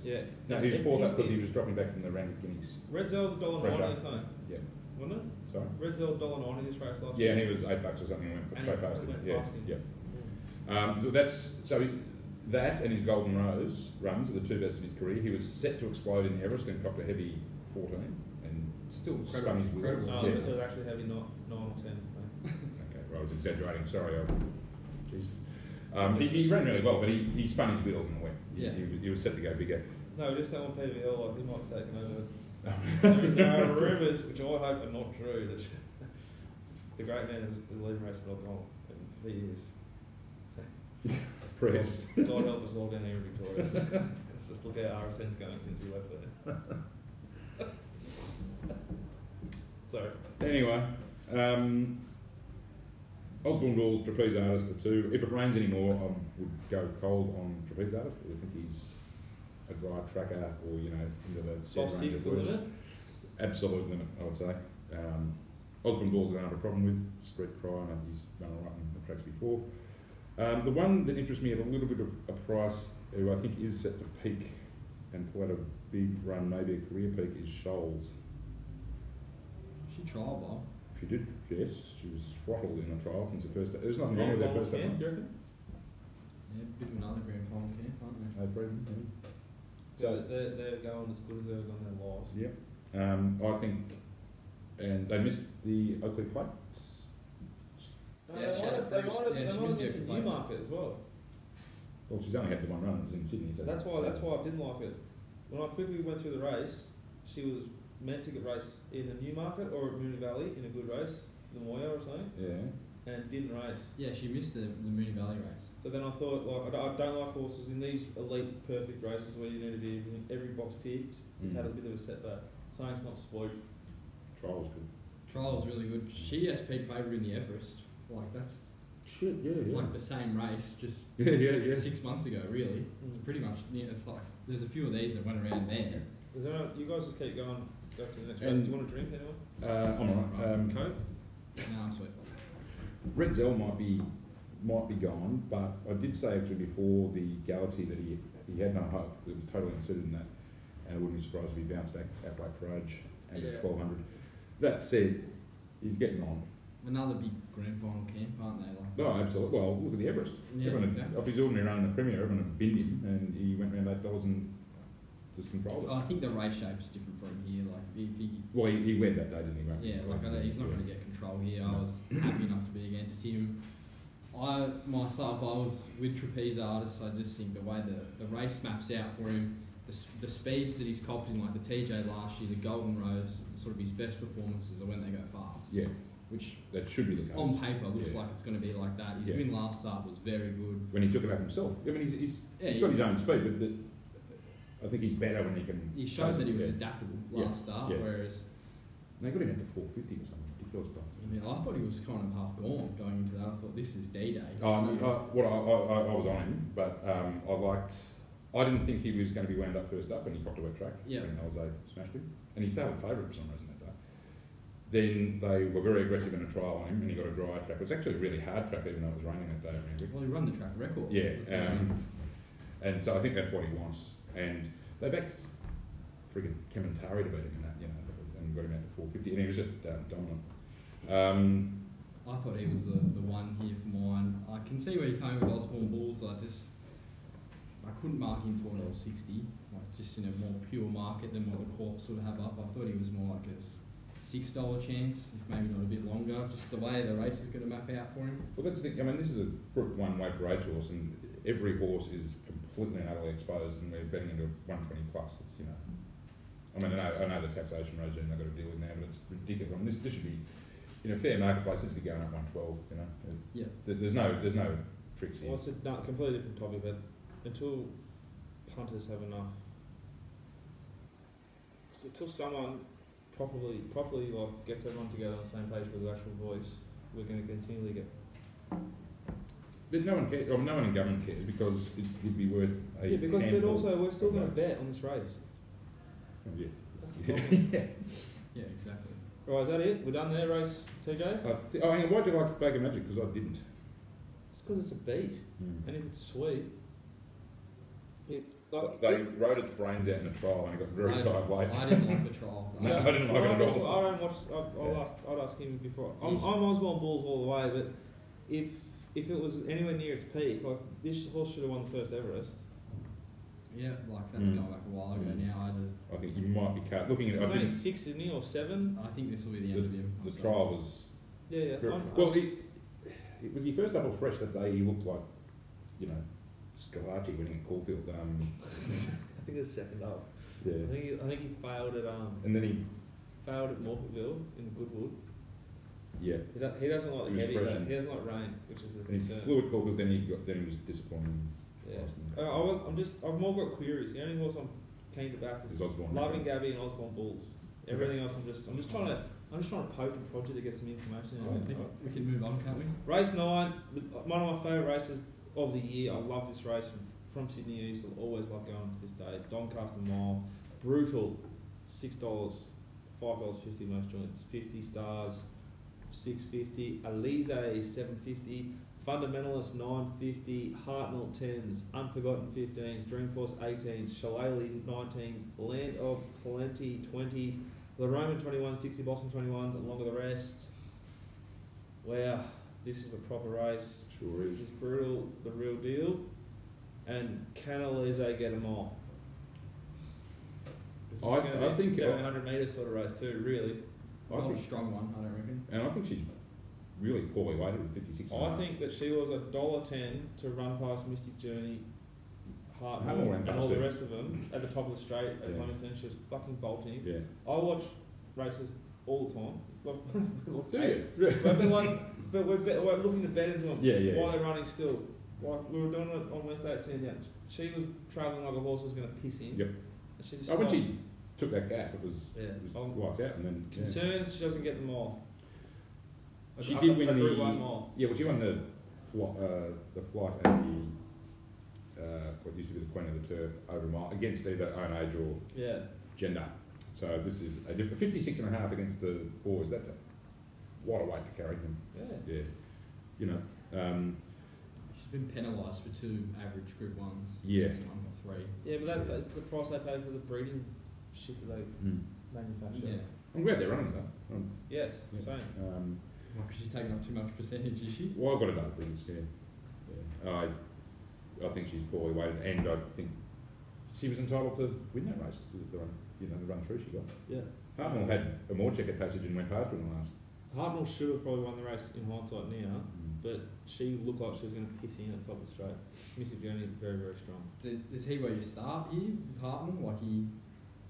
Yeah. No, he was fourth up because he was dropping back from the rank Guineas. Red Zell's $1.90 Fresh or up. something, Yeah. wasn't it? Sorry. Red Zell $1.90 this race last Yeah, year. and he was $8 or something and went And straight he past it. went Yeah, past him. yeah. That and his Golden Rose runs are the two best of his career. He was set to explode in Everest and copped a heavy 14 and still spun his wheels. No, Yeah. it was actually heavy, not 9 or 10. No. Okay, right, I was exaggerating. Sorry, Jesus. He ran really well, but he spun his wheels in the wet. Yeah. He was set to go bigger. No, just that one PVL, like he might have taken over. There are rumours, which I hope are not true, that the great man is leading race at alcohol, and he is. Press. God help us all down here in Victoria. Let's just look how RSN's going since he left there. So, Anyway, Osborne Rules, Trapeze Artist are two. If it rains anymore, I would go cold on Trapeze Artist. I think he's a dry tracker or, into the soft range six of the boys. limit. Absolute limit, I would say. Osborne Rules I don't have a problem with. Street Cry, I know he's run all right in the tracks before. The one that interests me at a little bit of a price, who I think is set to peak and pull out a big run, maybe a career peak, is Shoals. She trialled well. She did, yes. She was throttled in the trial since the first day. There's nothing wrong with her first day. Do you reckon? Yeah, bit of another grand final camp, aren't they? No problem. So they're going as good as they've done their lives. Yeah. I think, and they missed the Oakley Plate. No, Yeah, she had a they first- might have yeah, she missed missed the a Oakley Newmarket as well. Well, she's only had the one run. It was in Sydney. So That's why I didn't like it. When I quickly went through the race, she was meant to get raced in the Newmarket or at Moonee Valley in a good race, the Moya or something, Yeah. and didn't race. Yeah, she missed the Moonee Valley race. So then I thought, like, I don't like horses in these elite, perfect races where you need to be every box ticked. It's had a bit of a setback. Saying it's not spooked. Trial was good. Trial was really good. She SP'd favourite in the Everest. Like, that's Shit, yeah. like the same race, just Yeah. 6 months ago, really. It's pretty much, it's like, there's a few of these that went around there. Is there you guys just keep going, go to the next race. And- Do you want a drink, anyone? I'm alright. Coke? No, I'm sweet. Red Zell might be gone, but I did say actually before the Galaxy that he had no hope. It was totally unsuited in that, and I wouldn't be surprised if he bounced back outright for age and Yeah. at 1200. That said, he's getting on. Another big grand final camp, aren't they? Like, No, absolutely. Well, look at the Everest. Yeah, Everyone exactly. off his ordinary run in the Premier, everyone had binned him, and he went round $8 and just controlled it. I think the race shape's different for him here. Like, if he, Well, he led that day, didn't he? yeah, like he's not going to get control here. I was happy enough to be against him. I was with Trapeze Artists. I just think the way the race maps out for him, the speeds that he's copped in, like the TJ last year, the Golden Rose, sort of his best performances are when they go fast. Yeah, Which that should be the case. on paper looks Yeah. like it's going to be like that. His Yeah. win last start was very good. When he took it up himself. I mean, he's got his own speed, but I think he's better when he can. He showed that he was yeah. adaptable Yeah. last start, Yeah. whereas They got him out to 450 or something ridiculous stuff. I mean, I thought he was kind of half gone going into that. I thought this is D-Day. I was on him, but I didn't think he was going to be wound up first up, and he copped a wet track. Yeah. When Jose smashed him, and he started favourite for some reason that day. Then they were very aggressive in a trial on him, and he got a dry track. It was actually a really hard track, even though it was raining that day. Well, he run the track record. Yeah, and so I think that's what he wants. And they backed friggin' Kementari to beat him in that, and got him out to 450, and he was just dominant. I thought he was the one here for mine. I can see where you're coming with Osborne Bulls. I couldn't mark him for $1.60, like just in a more pure market than what the Corps would have up. I thought he was more like a $6 chance, if maybe not a bit longer. Just the way the race is going to map out for him. Well, that's the thing. I mean, this is a Group 1 weight for age horse, and every horse is completely and utterly exposed, and we're betting into 120 plus. It's, I mean, I know the taxation regime they've got to deal with now, but it's ridiculous. I mean, this should be in a fair marketplace, this would be going up 112. You know, Yeah. There's no tricks here. Well, it's a completely different topic, but until punters have enough, until someone properly like gets everyone together on the same page with the actual voice, we're going to continually get. But no one cares. Well, no one in government cares because it'd be worth a Yeah, because but handful also we're still of going to votes. bet on this race. Oh, yeah. That's the problem. Yeah, exactly. Right, is that it? We're done there, race TJ? Oh, hang on. Why'd you like Vega Magic? Because I didn't. It's because it's a beast, and if it's sweet, They rode its brains out in a trial and it got very tired late. I didn't like the trial. No, I didn't like it at all. I don't watch. I'd ask him before. I'm Osborne Bulls all the way, but if it was anywhere near its peak, like this horse should have won the first Everest. Yeah, like that's going back a while ago now. I think you might be looking at it. He's I only think 6, isn't he, or 7? I think this will be the end of him. the trial was. Yeah. Well, it was your first double fresh that day. He looked like, you know, Scalacci winning at Caulfield. I think it was second up. Yeah. I think he failed at And then he. failed at Morphettville in Goodwood. Yeah. He doesn't like He the was heavy. fresh and- He doesn't like rain, which is the And he concern. flew at Caulfield. Then he was disappointing. Yeah. I've more got queries. The only horse I'm keen to back is Is Osborne. Loving Gabby and Osborne Bulls. Everything else I'm just trying to poke and prod you to get some information. I think we can move on, can't we? Race 9, one of my favourite races of the year. I love this race from Sydney East. I'll always love going to this day. Doncaster Mile, brutal, $6, $5.50 most joints, 50 stars, $6.50. Alize $7.50. Fundamentalist 950, Hartnell 10s, Unforgotten 15s, Dreamforce 18s, Shillelagh 19s, Land of Plenty 20s, the Roman 21, 60 Boston 21s, along with the rest. Wow, this is a proper race. Sure is. It's brutal, the real deal. And can Alize get them all? This is I think 700 metre sort of race too, really. I Not think, a strong one, I don't reckon. and I think she's really poorly weighted with 56. I think that she was $1.10 to run past Mystic Journey, Hartnell Hartnell, ran and past all the her. rest of them at the top of the straight at Yeah. Flemington. She was fucking bolting. Yeah. I watch races all the time. Do you? But we're looking to bet into them. Yeah, yeah. While they're running still. Like we were doing it on Wednesday at Sandown. She was travelling like a horse was going to piss in. Yep. And she just Oh, when stopped. she took that gap, it was lights out, and then Concerns she doesn't get them all. She did win Group the. One mile. Yeah, well, she won the flight at the what used to be the Queen of the Turf over a mile against either own age or Yeah. gender. So this is a 56.5 against the boys. That's what a weight to carry them. Yeah. Yeah, you know. She's been penalised for 2 average Group 1s. Yeah. 1 or 3. Yeah, but that's the price they pay for the breeding shit that they manufacture. Yeah. I'm glad they're running though. Yes, Yeah. same. Because she's taking up too much percentage, is she? Well, I've got to know things. Yeah. I think she's poorly weighted, and I think she was entitled to win that race. The run, the run through she got. Yeah. Hartnell had a more checkered passage and went past her in the last. Hartnell should have probably won the race in hindsight now, but she looked like she was going to piss in at the top of the straight. Mystic Journey very, very strong. Is he where you start here with Hartnell? Like we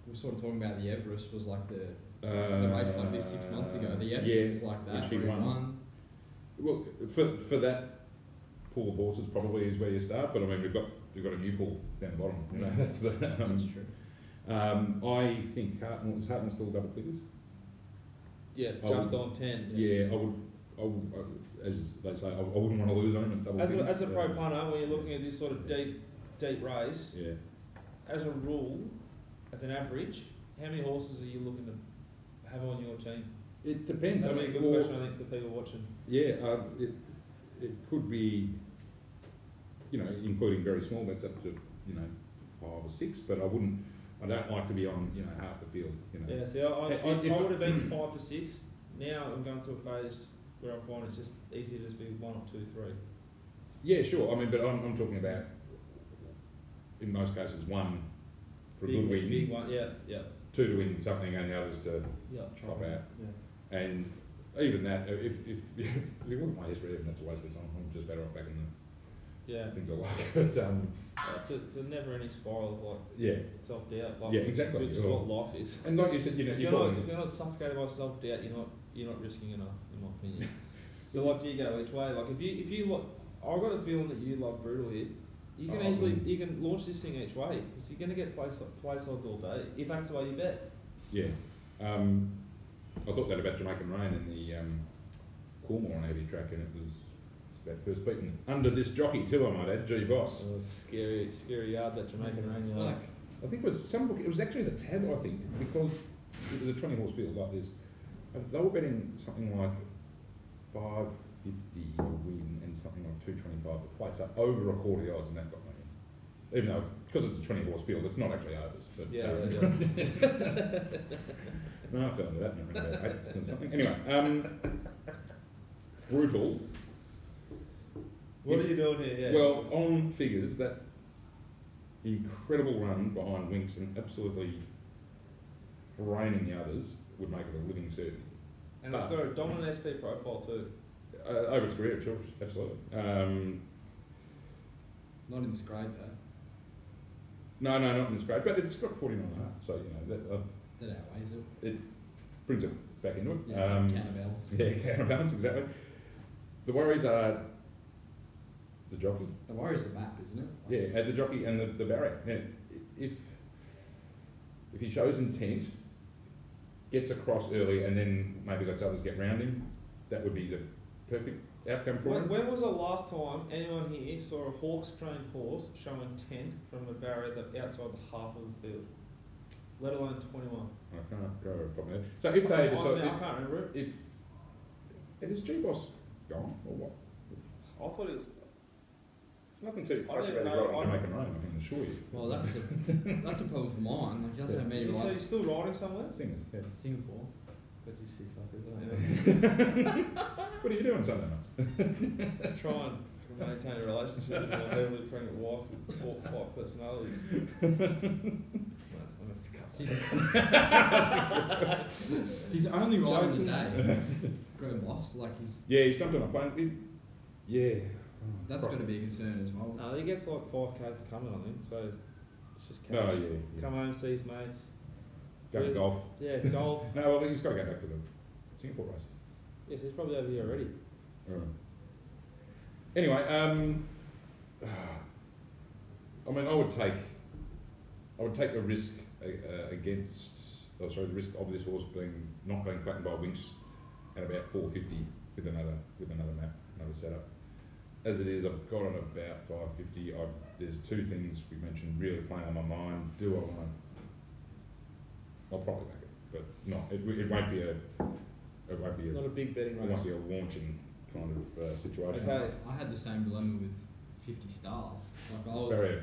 were sort of talking about the Everest was like the race like this 6 months ago. The Everest was like that. Which he where won. Well, for that pool of horses probably is where you start. But I mean, we've got a new pool down the bottom. You know, that's the. That's true. I think Hartnell still double figures. Yeah, just on 10. Yeah, I would, as they say, I wouldn't want to lose on him at double figures. As a pro punter, when you're looking at this sort of deep race, Yeah. as a rule, as an average, how many horses are you looking to have on your team? It depends. That'll be a good question, I think, for people watching. Yeah, it could be, including very small bets up to, 5 or 6, but I don't like to be on, half the field, Yeah, see, I would have been 5 to 6. Now I'm going through a phase where I find it's just easier to just be 1 or 2, 3. Yeah, sure. I mean, but I'm talking about, in most cases, 1 for a good win, Big one, yeah. 2 to win something, and the others to drop out. Yeah. And even that, if you look at my history, even that's a waste of time. I'm just better off back in Yeah. things I like. But, It's a never-ending spiral of like yeah, self-doubt. Like, yeah, exactly. Which is what life is. And like you said, you know, If you're not suffocated by self-doubt, you're not risking enough, in my opinion. But like, do you go each way? Like, if you like, I've got a feeling that you love brutal here. You can you can launch this thing each way because you're going to get play sides all day if that's the way you bet. yeah. I thought that about Jamaican Rain in the Coolmore on heavy track, and it was about first beaten under this jockey too. I might add, G Boss. It was scary yard that Jamaican Rain yard. I think it was some book. It was actually the tab, I think, because it was a 20-horse field like this. They were betting something like $5.50 a win and something like $2.25 to place up over a quarter the odds, and that got me. Even though because it's a 20-horse field, it's not actually overs. But Yeah. no, I fell into that. And about eighth and something. Anyway, brutal. What are you doing here? Yeah. Well, on figures, that incredible run behind Winks and absolutely raining the others would make it a living certainty. and it's got a dominant SP profile too. Over its career, sure, absolutely. Not in this grade though. No, not in this grade, but it's got 49 and a half, so you know That outweighs it. it brings it back into it. Yeah, it's like counterbalance. Yeah, counterbalance, exactly. The worries are the jockey. The worry is the map, isn't it? Yeah, the jockey and the barrier. Yeah, if he shows intent, gets across early, and then maybe lets others get round him, that would be the perfect outcome for him. When was the last time anyone here saw a Hawks trained horse show intent from a barrier that outside the half of the field, let alone 21? I can't go off the top of my head. So if they decide, I can't remember it. If is G-Boss gone or what? I thought it was. There's nothing too I don't fussy even about his know. right Jamaican Rain, I can assure you. Well, that's a problem for mine. Like, he doesn't have many So rights. he's still riding somewhere? Singers, yeah. Singapore. But you sick fuckers, aren't you? What are you doing Sunday night? Try and maintain a relationship with my heavily pregnant wife with 4 or 5 personalities. I'm going to cut It's his only ride of the day. Graham lost. Like He's jumped on a plane. that's got to be a concern as well. No, he gets like 5k for coming, I think. So it's just cash. Oh yeah. Come home, see his mates. Go to golf. Yeah, golf. No, well he's got to go back to the Singapore race. Yes, he's probably over here already. Right. Anyway, I mean, I would take a risk the risk of this horse not being flattened by Winks at about 450 with another map, another setup. As it is, I've got on about 550. There's 2 things we mentioned really playing on my mind. Do I want to? I'll probably back it, but not. It won't be a. It won't be a. Not a big betting race. It won't be a launching kind of situation. Okay. I had the same dilemma with 50 stars. Like I was It's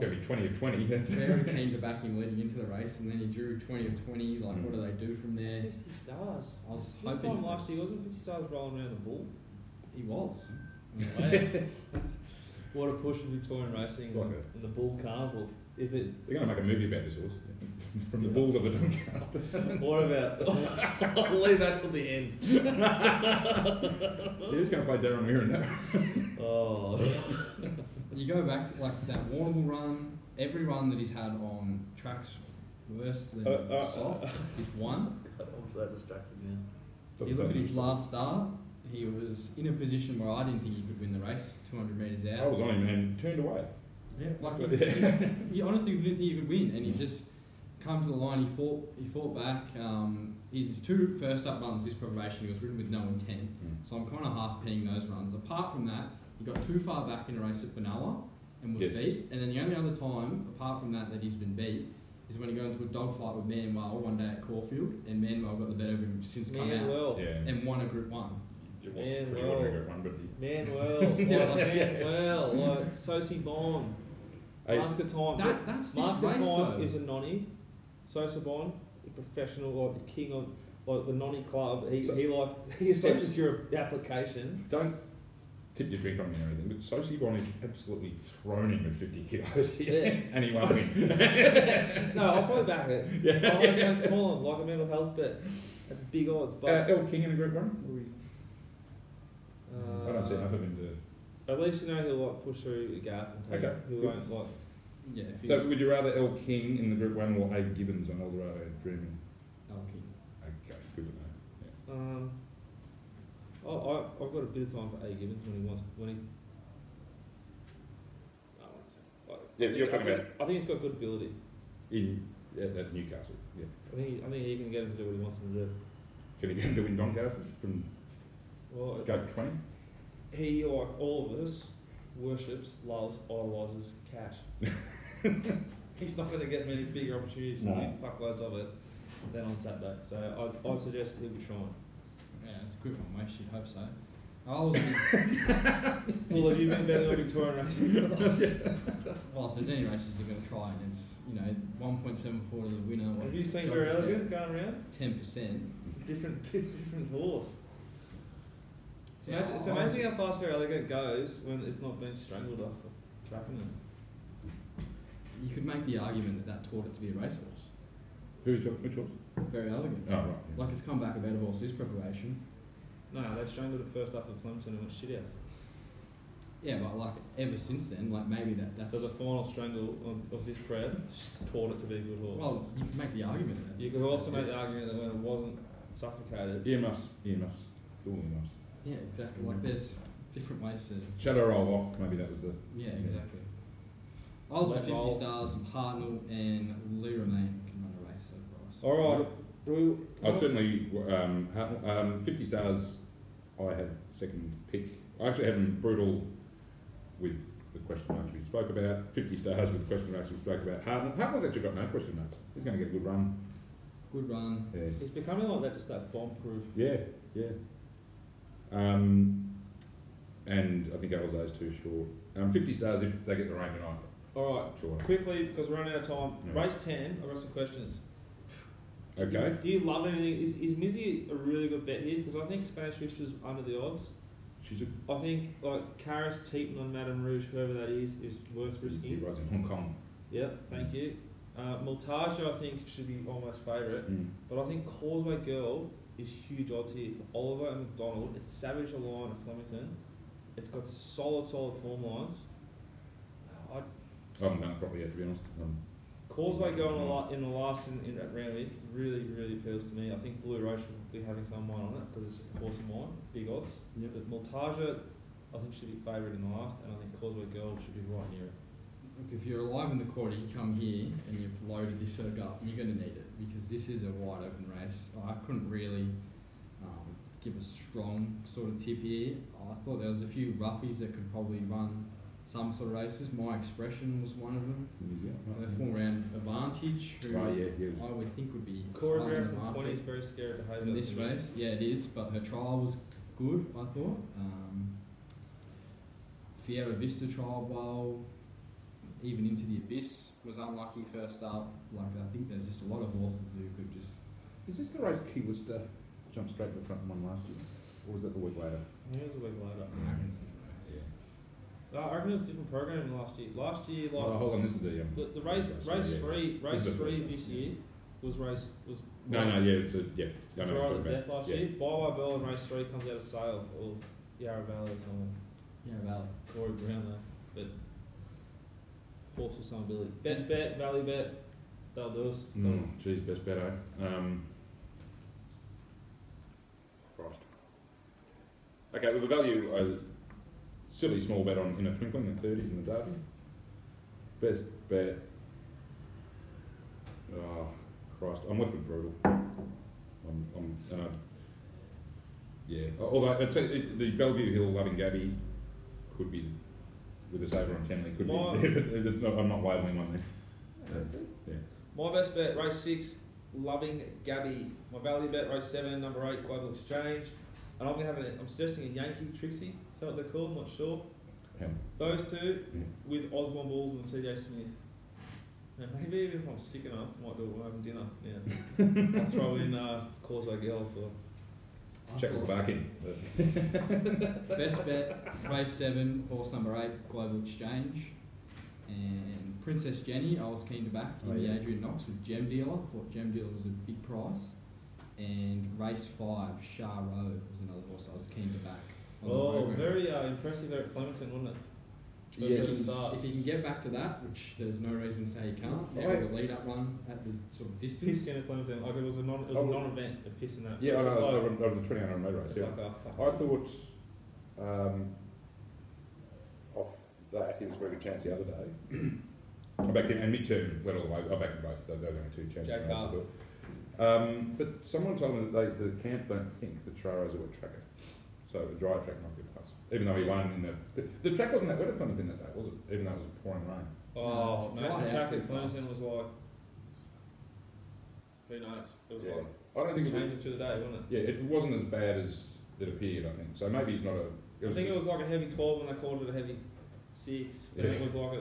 going to be 20 of 20. That's very keen to back him leading into the race, and then he drew 20 of 20. Like, what do they do from there? 50 stars. I was This hoping time last year wasn't 50 stars rolling around the bull. he was. What a push for Victorian racing It's like in the bull carnival. If it, They're going to make a movie about this horse. From the bull to the Doncaster. what about? I'll leave that till the end. Who's going to play Darren Muir in that? Oh. You go back to like that Warrnambool run. Every run that he's had on tracks worse than soft is one. I'm so distracted now. If you look at his last start, he was in a position where I didn't think he could win the race, 200 metres out. I was on him and turned away. Yeah, like he honestly didn't think he could win, and he just come to the line. He fought back. His 2 first up runs this preparation, he was ridden with no intent. So I'm kind of half penning those runs. Apart from that, he got too far back in a race at Benalla and was beat. And then the only other time, apart from that he's been beat, is when he got into a dogfight with Manuel one day at Caulfield, and Manuel got the better of him since come out and won a Group 1. It wasn't pretty well. Group 1, but Manuel, like Sosie Bond. Mascotime. That's this Mascotime race, is a nonny. Sosa Bond, a professional, like the king of like the nonny club. He assesses your application. Don't tip your drink on me or anything, but Sosie Bond is absolutely thrown him with 50 kilos here, and he won't win. No, I'll probably back it. I'll sound small and like a mental health bet at the big odds. But El King in a Group 1? I don't see enough of him to At least you know he'll like push through a gap and take Okay. He won't like. Yeah. If So would you rather El King in the Group 1 or A Gibbons on Eldorado Dreaming? Okay. Okay, good to know. I've got a bit of time for A Gibbons when he. Yeah, you're talking about I think he's got good ability. at Newcastle. Yeah. I think he can get him to do what he wants him to do. Can he get him to win Doncaster from Well, Gate 20? he, like all of us, worships, loves, idolises cash. He's not going to get many bigger opportunities to win fuckloads of it than on Saturday. So I'd suggest he'll be trying. Yeah, it's a quick one, mate. You'd hope so. I was. Well, have you been betting on Victorian racing? Well, if there's any races they're going to try, and it's 1.74 to the winner. Have you seen Very Elegant going around? 10%. Different horse. Yeah, It's amazing how fast Very Elegant goes when it's not being strangled off the tracking them. You could make the argument that taught it to be a racehorse. Who are you talking? Which horse? Very elegant. Oh, right. Yeah. Like it's come back a better horse this preparation. No, they strangled it first up at Flemington and went shit house. Yeah, but like ever since then, like maybe that's. So the final strangle of this prep taught it to be a good horse. Well, you could make the argument that You could also make the argument that when it wasn't suffocated. Earmuffs. All earmuffs. Yeah, exactly. Like there's different ways to. Shadow roll off. Maybe that was the. Yeah, exactly. I was with Left 50 roll. stars. Hartnell and Lee Remain can run a race over us. All right. I certainly 50 stars. I had second pick. I actually had him brutal with the question marks we spoke about. 50 stars with the question marks we spoke about. Hartnell's actually got no question marks. He's going to get a good run. Good run. Yeah. He's becoming like that, just that bomb-proof. Yeah. And I think Alzo's too short. 50 stars if they get the rain tonight. All right. Sure. Quickly, because we're running out of time. Yeah. Race 10. I've got some questions. Okay. Do you love anything? Is Mizzy a really good bet here? Because I think Spanish Whisper's under the odds. She's a. I think like Karis Teaton on Madame Rouge, whoever that is worth He risking. rides in Hong Kong. Yep, thank you. Multaja, I think, should be almost favourite. Mm. But I think Causeway Girl is huge odds here. Oliver and McDonald. It's Savage Alliance at Flemington. It's got solid form lines. I haven't done it properly yet, to be honest. Causeway Girl in the last in that round week really appeals to me. I think Blue Roche will be having some mine on it because it's just a horse of mine. Big odds. Yep. But Multaja, I think, should be favourite in the last, and I think Causeway Girl should be right near it. Look, if you're alive in the quarter, you come here and you've loaded this circuit up, you're going to need it because this is a wide open race. I couldn't really give a strong sort of tip here. I thought there was a few roughies that could probably run some sort of races. My Expression was one of them. The 4-round Advantage, who I would think would be Choreographed from 20 is very scary to hate in this race. Yeah, it is, but her trial was good, I thought. Fiera Vista trial well, even Into the Abyss was unlucky first up. Like I think there's just a lot of horses who could just. Is this the race Key Lister jumped straight to the front and won last year? Or was that the week later? Yeah, it was a week later. Yeah. I reckon it was a different programme than last year. Last year, like Hold on, this is the the race three this year was No, it's a was right at death last year. Bye Bell in race 3 comes out of Sale or Yarra Valley or something. Yarra Valley. Corey Brown though, but horse with some ability. Best bet, Valley bet. They'll do us. Geez, best bet, eh? Christ. Okay, with the value, silly small bet on In a Twinkling, the 30s in the Derby. Best bet. Oh, Christ. I'm left with Brutal. Yeah. Although, I'd say the Bellevue Hill Loving Gabby could be, with a saver on Tenley, could be. But it's not, I'm not labelling one there. Yeah. My best bet, race 6, Loving Gabby. My value bet, race 7, number 8, Global Exchange. And I'm suggesting a Yankee Trixie. Is that what they're called? I'm not sure. Those two with Osborne Bulls and TJ Smith. Now, maybe even if I'm sick enough, I might do it when I'm having dinner. Yeah. I'll throw in Causeway Girl or Czechoslovakian. Best bet, race 7, horse number 8, Global Exchange. And Princess Jenny, I was keen to back in the Adrian Knox with Gem Dealer. Thought Gem Dealer was a big price. And race 5, Shah Road was another horse I was keen to back. on the Oh, program. very impressive there at Flemington, wasn't it? Yes. If he can get back to that, which there's no reason to say he can't, with a lead-up run at the sort of distance. Pissed in at Flemington, like it was a non-event, a piss in that. Yeah, It I was just know, like, over the 2000 metre race. it's Yeah. like, oh, fuck. I thought off that he was a very good chance the other day. I backed him, and midterm led all the way. I backed them both. They were the only two chances. Jack in the race, I Carr. thought. But someone told me that the camp don't think that Traro's a wet tracker, so the dry track might be a plus. Even though he won in the track wasn't that wet at Flemington that day, was it? Even though it was pouring rain. Oh, No, mate, it's the dry track out at pretty Flemington was like, who knows? It was Yeah. like, I don't think it was, changing through the day, wasn't it? yeah, it wasn't as bad as it appeared. I think so. Maybe it's not a. I think it was like a heavy 12 when they called it a heavy 6. Then Yeah. it was like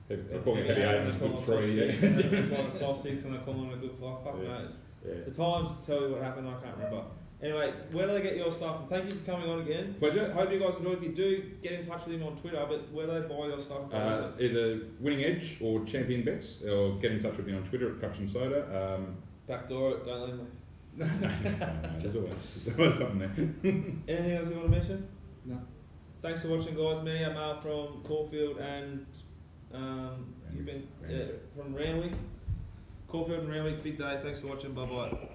They're calling it heavy eight and it's when good they called 3. it a soft 6, Yeah. and then it was like a soft 6 when they called it a good 5. Fuck Yeah. knows. Yeah. The times tell you what happened, I can't remember. Anyway, where do they get your stuff? And thank you for coming on again. Pleasure. Hope you guys enjoyed. If you do, get in touch with him on Twitter, but where do they buy your stuff? Either Winning Edge or Champion Bets, or get in touch with me on Twitter at Crutch and Soda. Backdoor it, don't leave me. No, there's always something there. Anything else you want to mention? No. Thanks for watching, guys. Me, I'm Al from Caulfield, and you've been from Randwick. Caulfield and Randwick, big day. Thanks for watching. Bye bye.